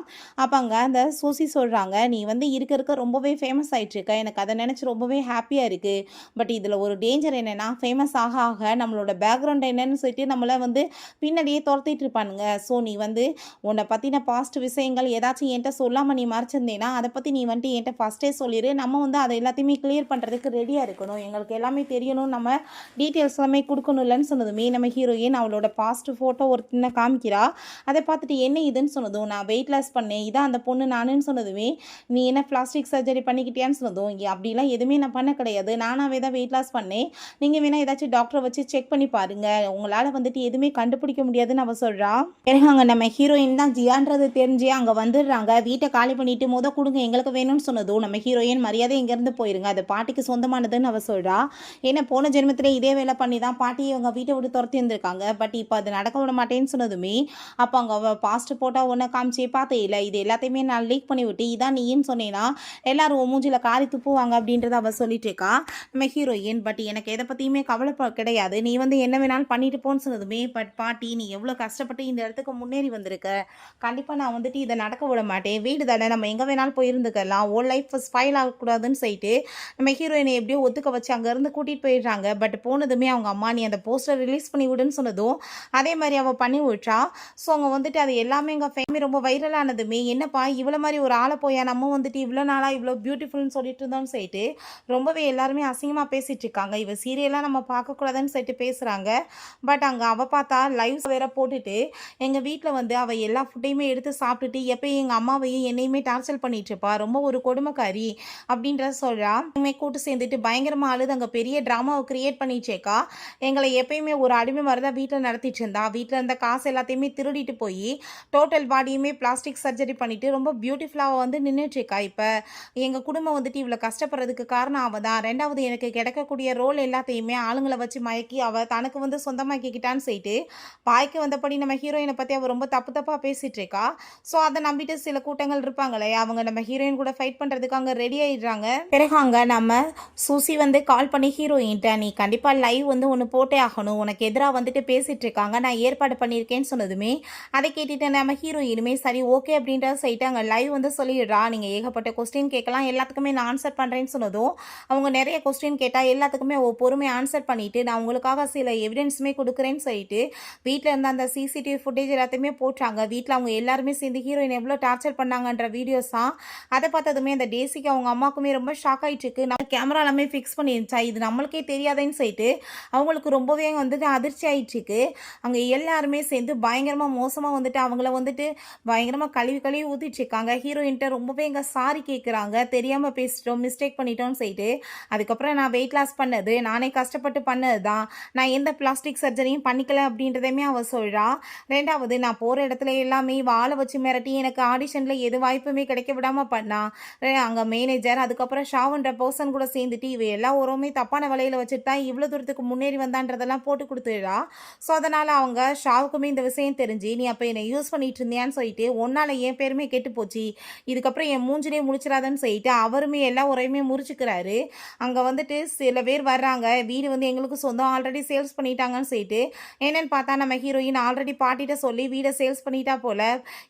அப்போ அங்கே அந்த சூசி சொல்கிறாங்க, நீ வந்து இருக்க ரொம்பவே ஃபேமஸ் ஆகிட்டுருக்க, எனக்கு அதை நினச்சி ரொம்பவே ஹாப்பியாக இருக்குது. பட் இதில் ஒரு டேஞ்சர் என்னென்னா ஃபேமஸ் ஆக நம்மளோட பேக்ரவுண்ட் என்னன்னு சொல்லிட்டு நம்மளை வந்து பின்னாடியே துரத்திட்டு இருப்பானுங்க. ஸோ நீ வந்து உன்னை பற்றின பாஸ்ட் விஷயங்கள் ஏதாச்சும் என்கிட்ட சொல்லாமல் நீ மறைச்சிருந்தேன்னா அதை பற்றி நீ வந்துட்டு என்கிட்ட ஃபஸ்ட்டே சொல்லிடு, நம்ம வந்து அதை எல்லாத்தையுமே கிளியர் பண்ணுறதுக்கு ரெடியாக இருக்கணும், எங்களுக்கு எல்லாமே தெரியணும், நம்ம டீட்டெயில்ஸ் எல்லாமே கொடுக்கணும் இல்லைன்னு சொன்னதுமே நம்ம ஹீரோயின் அவளோட பாஸ்ட் ஃபோட்டோ ஒரு சின்ன காமிக்கிறா. அதை பார்த்துட்டு என்ன இதுன்னு சொன்னதும் நான் வெயிட் லாஸ் பண்ணேன், இதான் அந்த பொண்ணு நானுன்னு சொன்னதுமே நீ என்ன பிளாஸ்டிக் சர்ஜரி பண்ணிக்கிட்டியான்னு சொன்னதும் அப்படிலாம் எதுவுமே நான் பண்ண கிடையாது, நானாகவே தான் வெயிட் லாஸ் பண்ணேன், நீங்கள் வேணால் ஏதாச்சும் டாக்டரை வச்சு செக் பண்ணி பாருங்கள், உங்களால் வந்துட்டு எதுவுமே கண்டுபிடிக்க முடியாதுன்னு அவள் சொல்கிறா. பிறகு அங்கே நம்ம ஹீரோயின் தான் ஜியான்றது தெரிஞ்சு அங்கே வந்துடுறாங்க. வீட்டை காலி பண்ணிட்டு கொடுங்க எங்களுக்கு வேணும்னு சொன்னதும் நம்ம ஹீரோயின் மரியாதை இங்கேருந்து போயிருங்க, அது பாட்டிக்கு சொந்தமானதுன்னு அவள் சொல்கிறா. ஏன்னா போன ஜென்மத்தில் இதே வேலை பண்ணி தான் பாட்டி அவங்க வீட்டை விட்டு துரத்தி இருந்திருக்காங்க. பட் இப்போ அது நடக்க விட மாட்டேன்னு சொன்னதுமே அப்போ அங்கே அவள் பாஸ்ட் போட்டால் ஒன்றை காமிச்சே பார்த்தே இல்லை, இது எல்லாத்தையுமே நான் லீக் பண்ணி விட்டு இதான் நீன்னு சொன்னேன்னா எல்லாரும் மூஞ்சில் காரி துப்புவாங்க அப்படின்றத அவள் சொல்லிட்டு இருக்கா நம்ம ஹீரோயின். பட் எனக்கு எதை பற்றியுமே கவலை கிடையாது, நீ வந்து என்ன வேணாலும் பண்ணிட்டு போன்னு சொன்னதுமே பட் பாட்டி நீ எவ்வளோ கஷ்டப்பட்டு இந்த இடத்துக்கு முன்னேறி வந்திருக்க, கண்டிப்பாக நான் வந்துட்டு இதை நடக்க விட மாட்டேன், வீடு தானே நம்ம எங்கே வேணாலும் போயிருந்துக்கலாம், ஓ லைஃப் ஸ்பாயில் ஆகக்கூடாதுன்னு சொல்லிட்டு நம்ம ஹீரோயினை எப்படியோ ஒத்துக்க வச்சு அங்கேருந்து கூட்டிகிட்டு போயிடுறாங்க. பட் போனதுமே அவங்க அம்மா நீ அந்த போஸ்டர் ரிலீஸ் பண்ணி விடுன்னு சொன்னதும் அதே மாதிரி அவள் பண்ணி விட்றா. ஸோ அவங்க வந்துட்டு அது எல்லாமே எங்கள் ஃபேமிலி ரொம்ப வைரலானதுமே என்னப்பா இவ்வளோ மாதிரி ஒரு ஆளை போயா நம்ம வந்துட்டு இவ்வளோ நாளாக இவ்வளோ பியூட்டிஃபுல்னு சொல்லிட்டு இருந்தோம்னு சொல்லிட்டு ரொம்பவே எல்லாருமே அசிங்கமாக பேசிட்டு இருக்காங்க. இவ சீரியல்லாம் நம்ம பார்க்கக்கூடாதுன்னு சொல்லிட்டு பேசுறாங்க. பட் அங்க அவ பார்த்தா லைவ்ஸ் வேற போட்டுட்டு, எங்க வீட்ல வந்து அவ எல்லா ஃபுட்டையுமே எடுத்து சாப்பிட்டுட்டு, எப்பயும் எங்க அம்மாவையும் என்னையுமே டார்ச்சர் பண்ணிட்டு இருப்பா. ரொம்ப ஒரு கொடுமைக்காரி அப்படின்றத சொல்றா. இனிமே கூட்டு சேர்ந்துட்டு பயங்கரமா அழுது அங்க பெரிய ட்ராமாவ கிரியேட் பண்ணிச்சேக்கா. எங்கள எப்பயுமே ஒரு அடிமை மாரி தான் வீட்ல நடத்திட்டு இருந்தா. வீட்ல இருந்த காசு எல்லாத்தையுமே திருடிட்டு போயி, டோட்டல் பாடியுமே பிளாஸ்டிக் சர்ஜரி பண்ணிட்டு, ரொம்ப பியூட்டிஃபுல்லா வந்து நின்னுட்டுருக்கா இப்ப. எங்க குடும்பம் வந்துட்டு இவ்வளோ கஷ்டப்படுறதுக்கு காரணம் அவ தான். 2வது எனக்கு கிடைக்கக்கூடிய ரோல் எல்லாத்தையுமே ஆளுங்கள வச்சு மயக்கி, அவ தனக்கு வந்து சொந்தமாக்கிக்கிட்டான்னு சொல்லிட்டு, வாய்க்கு வந்தபடி நம்ம ஹீரோயின பத்தி அவ ரொம்ப தப்பு தப்பா பேசிட்டு இருக்கா. ஸோ அத நம்பிட்டு சில கூட்டங்கள் இருப்பாங்களே, அவங்க நம்ம ஹீரோயின் கூட ஃபைட் பண்றதுக்கு அங்க ரெடி ஆயிடுறாங்க. பிறகு அங்க நம்ம சூசி வந்து கால் பண்ணி ஹீரோயின்ட்ட, "நீ கண்டிப்பா லைவ் வந்து ஒண்ணு போட்டே ஆகணும். உனக்கு எதிரா வந்துட்டு பேசிட்டு இருக்காங்க. நான் ஏற்பாடு பண்ணியிருக்கேன்னு" சொன்னதுமே, அதை கேட்டுட்டு நம்ம ஹீரோயினுமே சரி ஓகே அப்படின்றத சொல்லிட்டு அங்க லைவ் வந்து சொல்லிடுறா. "நீங்க ஏகப்பட்ட கொஸ்டின் கேட்கலாம். எல்லாத்துக்குமே நான் ஆன்சர் பண்றேன்னு" சொன்னதும், அவங்க நிறைய கொஸ்டின் கேட்டா எல்லாத்துக்குமே பொறுமையா ஆன்சர் பண்ணிட்டு, "நான் உங்களுக்காக சில எவிடன்ஸுமே குடுக்குறேன்னு" சொல்லிட்டு, வீட்ல இருந்த அந்த சிசிடிவி ஃபுட்டேஜ் எல்லாத்தையுமே போட்டாங்க. வீட்ல அவங்க எல்லாருமே சேர்ந்து ஹீரோயின் எவ்வளோ டார்ச்சர் பண்ணாங்கன்ற வீடியோஸ் தான். அத பார்த்ததுமே அந்த டேசிக்கு அவங்க அம்மாக்குமே ரொம்ப ஷாக் ஆயிட்டுருக்கு. நம்ம கேமரா எல்லாமே ஃபிக்ஸ் பண்ணிருந்துச்சா, இது நம்மளுக்கே தெரியாதேன்னு சொல்லிட்டு, அவங்களுக்கு ரொம்பவே வந்துட்டு அதிர்ச்சி ஆயிட்டுருக்கு. அங்க எல்லாருமே சேர்ந்து பயங்கரமா மோசமா வந்துட்டு அவங்கள வந்துட்டு பயங்கரமா கழுவி கழுவி ஊத்திட்டு இருக்காங்க. ஹீரோயின்ட்ட ரொம்பவே இங்க சாரி கேட்குறாங்க. தெரியாம பேசிட்டோம், மிஸ்டேக் பண்ணிட்டோம்னு சொல்லிட்டு. அதுக்கப்புறம் நான் வெயிட் லாஸ் பண்ணது, நானே கஷ்டப்பட்டு பண்ணது தான். நான் எந்த பிளாஸ்டிக் சர்ஜரியும் பண்ணிக்கல அப்படின்றதையுமே அவ சொல்றா. 2வது நான் போற இடத்துல எல்லாமே இவ ஆள வச்சு மிரட்டி எனக்கு ஆடிஷன்ல எது வாய்ப்புமே கிடைக்க விடாம பண்ணா. அங்க மேனேஜர், அதுக்கப்புறம் ஷாவுன்ற பெர்சன் கூட சேர்ந்துட்டு இவ எல்லா உறவுமே தப்பான வலையில வச்சுட்டு தான் இவ்வளோ தூரத்துக்கு முன்னேறி வந்தான்றதெல்லாம் போட்டு குடுத்துடுறா. ஸோ அதனால அவங்க ஷாவுக்குமே இந்த விஷயம் தெரிஞ்சு, "நீ அப்ப என்ன யூஸ் பண்ணிட்டு இருந்தியான்னு சொல்லிட்டு, உன்னால என் பேருமே கெட்டு போச்சு. இதுக்கப்புறம் என் மூஞ்சிலே முழிச்சிராதன்னு" சொல்லிட்டு அவருமே எல்லா உறவையுமே முறிச்சுக்கிறாரு. அங்க வந்துட்டு சில பேர் வர்றாங்க. வீடு வந்து எங்களுக்கு சொந்தம், ஆல்ரெடி சேல்ஸ் பண்ணிட்டாங்கன்னு சொல்லிட்டு, என்னன்னு பார்த்தா நம்ம ஹீரோயின் ஆல்ரெடி பாட்டிட்ட சொல்லி வீட சேல்ஸ் பண்ணிட்டா போல.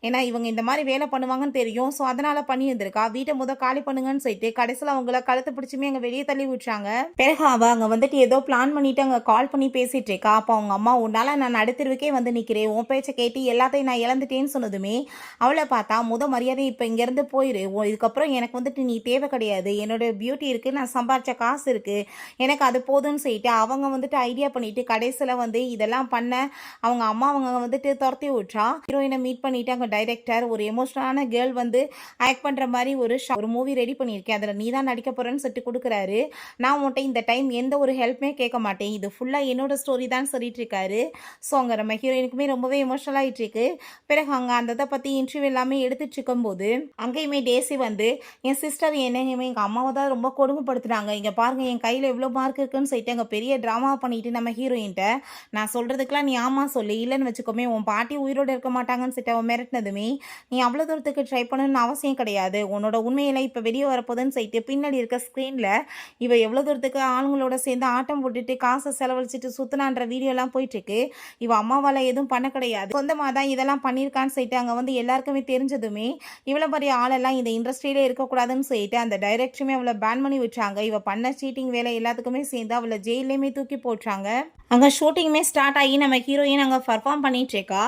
ஏன்னா இவங்க இந்த மாரி வேலை பண்ணுவாங்கன்னு தெரியும். ஸோ அதனால பண்ணியிருந்திருக்கா. வீட்ட காலி பண்ணுங்கன்னு சொல்லிட்டு, கடைசில அவங்கள கழுத்த பிடிச்சுமே அங்க வெளிய தள்ளி விட்டுறாங்க. பிறகு அவ அங்க வந்துட்டு ஏதோ பிளான் பண்ணிட்டு அங்க கால் பண்ணி பேசிட்டு இருக்கா. அப்ப அவங்க அம்மா, "உன்னால நான் நடுத்தெருவுக்கே வந்து நிக்கிறேன். உன் பேச்ச கேட்டு எல்லாத்தையும் நான் இழந்துட்டேன்னு" சொன்னதுமே, அவள பார்த்தா, மரியாதை இப்ப இங்கேருந்து போயிரு. இதுக்கப்புறம் எனக்கு வந்துட்டு நீ தேவை கிடையாது. என்னோட பியூட்டி இருக்கு. நான் சம்பாரிச்ச காசு இருக்கு. எனக்கு அது போதும்ன்னு சொல்லிட்டு அவங்க வந்துட்டு ஐடியா பண்ணிட்டு கடைசில வந்து இதெல்லாம் பண்ண அவங்க அம்மா அவங்க வந்துட்டு துரத்தி விட்றா. ஹீரோயினை மீட் பண்ணிட்டு அங்க டைரக்டர் ஒரு எமோஷனலான கேர்ள் வந்து ஆக்ட் பண்ற மாதிரி ஒரு மூவி ரெடி பண்ணியிருக்கேன். அதில் நீ தான் நடிக்க போறேன்னு சொல்லிட்டு கொடுக்குறாரு. நான் உன்கிட்ட இந்த டைம் எந்த ஒரு ஹெல்ப்புமே கேட்க மாட்டேன். இது ஃபுல்லா என்னோட ஸ்டோரி தான் சொல்லிட்டு இருக்காரு. ஸோ அங்க நம்ம ஹீரோயினுக்குமே ரொம்பவே எமோஷனல் ஆயிட்டு இருக்கு. பிறகு அங்க அந்த இதை பத்தி இன்டர்வியூ எல்லாமே எடுத்துட்டு இருக்கும்போது அங்கேயுமே டேசி வந்து, "என் சிஸ்டர் என்னையுமே எங்க அம்மாவை தான் ரொம்ப கொடுமைப்படுத்துறாங்க. இங்க பாருங்க என் கையில எவ்வளோ மார்க் இருக்குன்னு சொல்லிட்டு அங்க பெரிய ட்ராமா பண்ணிட்டு நம்ம ஹீரோயின்ட்ட, நான் சொல்றதுக்கெல்லாம் நீ ஆமா சொல்லு, இல்லைன்னு வச்சுக்கோமே உன் பாட்டி உயிரோட இருக்க மாட்டாங்கன்னு சொல்லிட்டு அவன் மிரட்டினதுமே, நீ அவ்வளோ தூரத்துக்கு ட்ரை பண்ணணும்னு அவசியம் கிடையாது. உன்னோட உண்மையில இப்போ வெளியே வரப்போகுதுன்னு சொல்லிட்டு பின்னாடி இருக்க ஸ்க்ரீன்ல இவ எவ்வளோ தூரத்துக்கு ஆளுங்களோட சேர்ந்து ஆட்டம் போட்டுட்டு காசை செலவழிச்சிட்டு சுத்தினான்ற வீடியோலாம் போயிட்டு இருக்கு. இவ அம்மாவால எதுவும் பண்ண கிடையாது. சொந்தமாக தான் இதெல்லாம் பண்ணியிருக்கான்னு சொல்லிட்டு அங்கே வந்து எல்லாருக்குமே தெரிஞ்சதுமே, இவ்வளோ பெரிய ஆளெல்லாம் இந்த இண்டஸ்ட்ரியிலே இருக்கக்கூடாதுன்னு சொல்லிட்டு அந்த டைரக்டருமே அவளை பேன் பண்ணி விட்டாங்க. இவ பண்ண சீட்டிங் வேலை எல்லாத்துக்குமே சேர்ந்து அவளை ஜெயிலையுமே தூக்கி போட்டாங்க. அங்கே ஷூட்டிங்குமே ஸ்டார்ட் ஆகி நம்ம ஹீரோயின் அங்கே பர்ஃபார்ம் பண்ணிட்டு இருக்கா.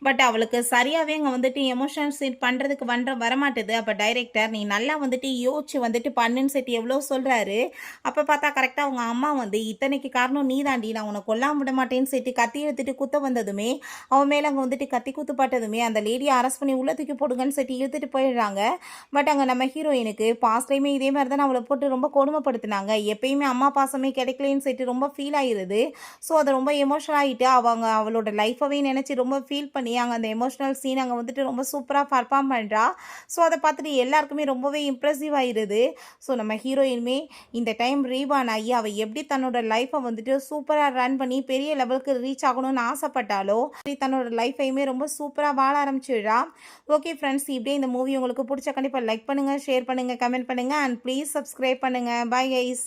பட் அவளுக்கு சரியாகவே அங்கே வந்துட்டு எமோஷனல் சீன் பண்ணுறதுக்கு வரமாட்டுது. அப்போ டைரக்டர், நீ நல்லா வந்துட்டு யோசிச்சு வந்துட்டு பண்ணுன்னு சொல்லிட்டு எவ்வளோ சொல்கிறாரு. அப்போ பார்த்தா கரெக்டாக அவங்க அம்மா வந்து, இத்தனைக்கு காரணம் நீ தாண்டி, நான் உன்னை கொல்லாம விட மாட்டேன்னு சொல்லிட்டு கத்தி எடுத்துட்டு குத்த வந்ததுமே, அவன் மேலே அங்கே வந்துட்டு கத்தி குத்து பட்டதுமே அந்த லேடியை அரெஸ்ட் பண்ணி உள்ள தூக்கி போடுங்கன்னு சொல்லிட்டு இழுத்துட்டு போயிடுறாங்க. பட் அங்கே நம்ம ஹீரோயினுக்கு பாஸ்ட்லேயுமே இதே மாதிரி தான் அவளை போட்டு ரொம்ப கொடுமைப்படுத்தினாங்க. எப்பயுமே அம்மா பாசமே கிடைக்கலன்னு சொல்லிட்டு ரொம்ப ஃபீல் ஆகிடுது. ஸோ அதை ரொம்ப எமோஷனல் ஆகிட்டு அவங்க அவளோட லைஃபவே நினச்சி ரொம்ப ஃபீல் பண்ணி அங்கே அந்த எமோஷனல் சீன் அங்கே வந்துட்டு ரொம்ப சூப்பராக பர்ஃபார்ம் பண்ணுறா. ஸோ அதை பார்த்துட்டு எல்லாருக்குமே ரொம்பவே இம்ப்ரெசிவ் ஆகிடுது. ஸோ நம்ம ஹீரோயினுமே இந்த டைம் ரீபான் ஆகி அவள் எப்படி தன்னோட லைஃப்பை வந்துட்டு சூப்பராக ரன் பண்ணி பெரிய லெவலுக்கு ரீச் ஆகணும்னு ஆசைப்பட்டாலோ தன்னோட லைஃபையுமே ரொம்ப சூப்பராக வாழ ஆரம்பிச்சிடுறா. ஓகே ஃப்ரெண்ட்ஸ், இப்படியே இந்த மூவி உங்களுக்கு பிடிச்ச கண்டிப்பாக லைக் பண்ணுங்கள், ஷேர் பண்ணுங்கள், கமெண்ட் பண்ணுங்கள் அண்ட் ப்ளீஸ் சப்ஸ்கிரைப் பண்ணுங்கள். Bye guys.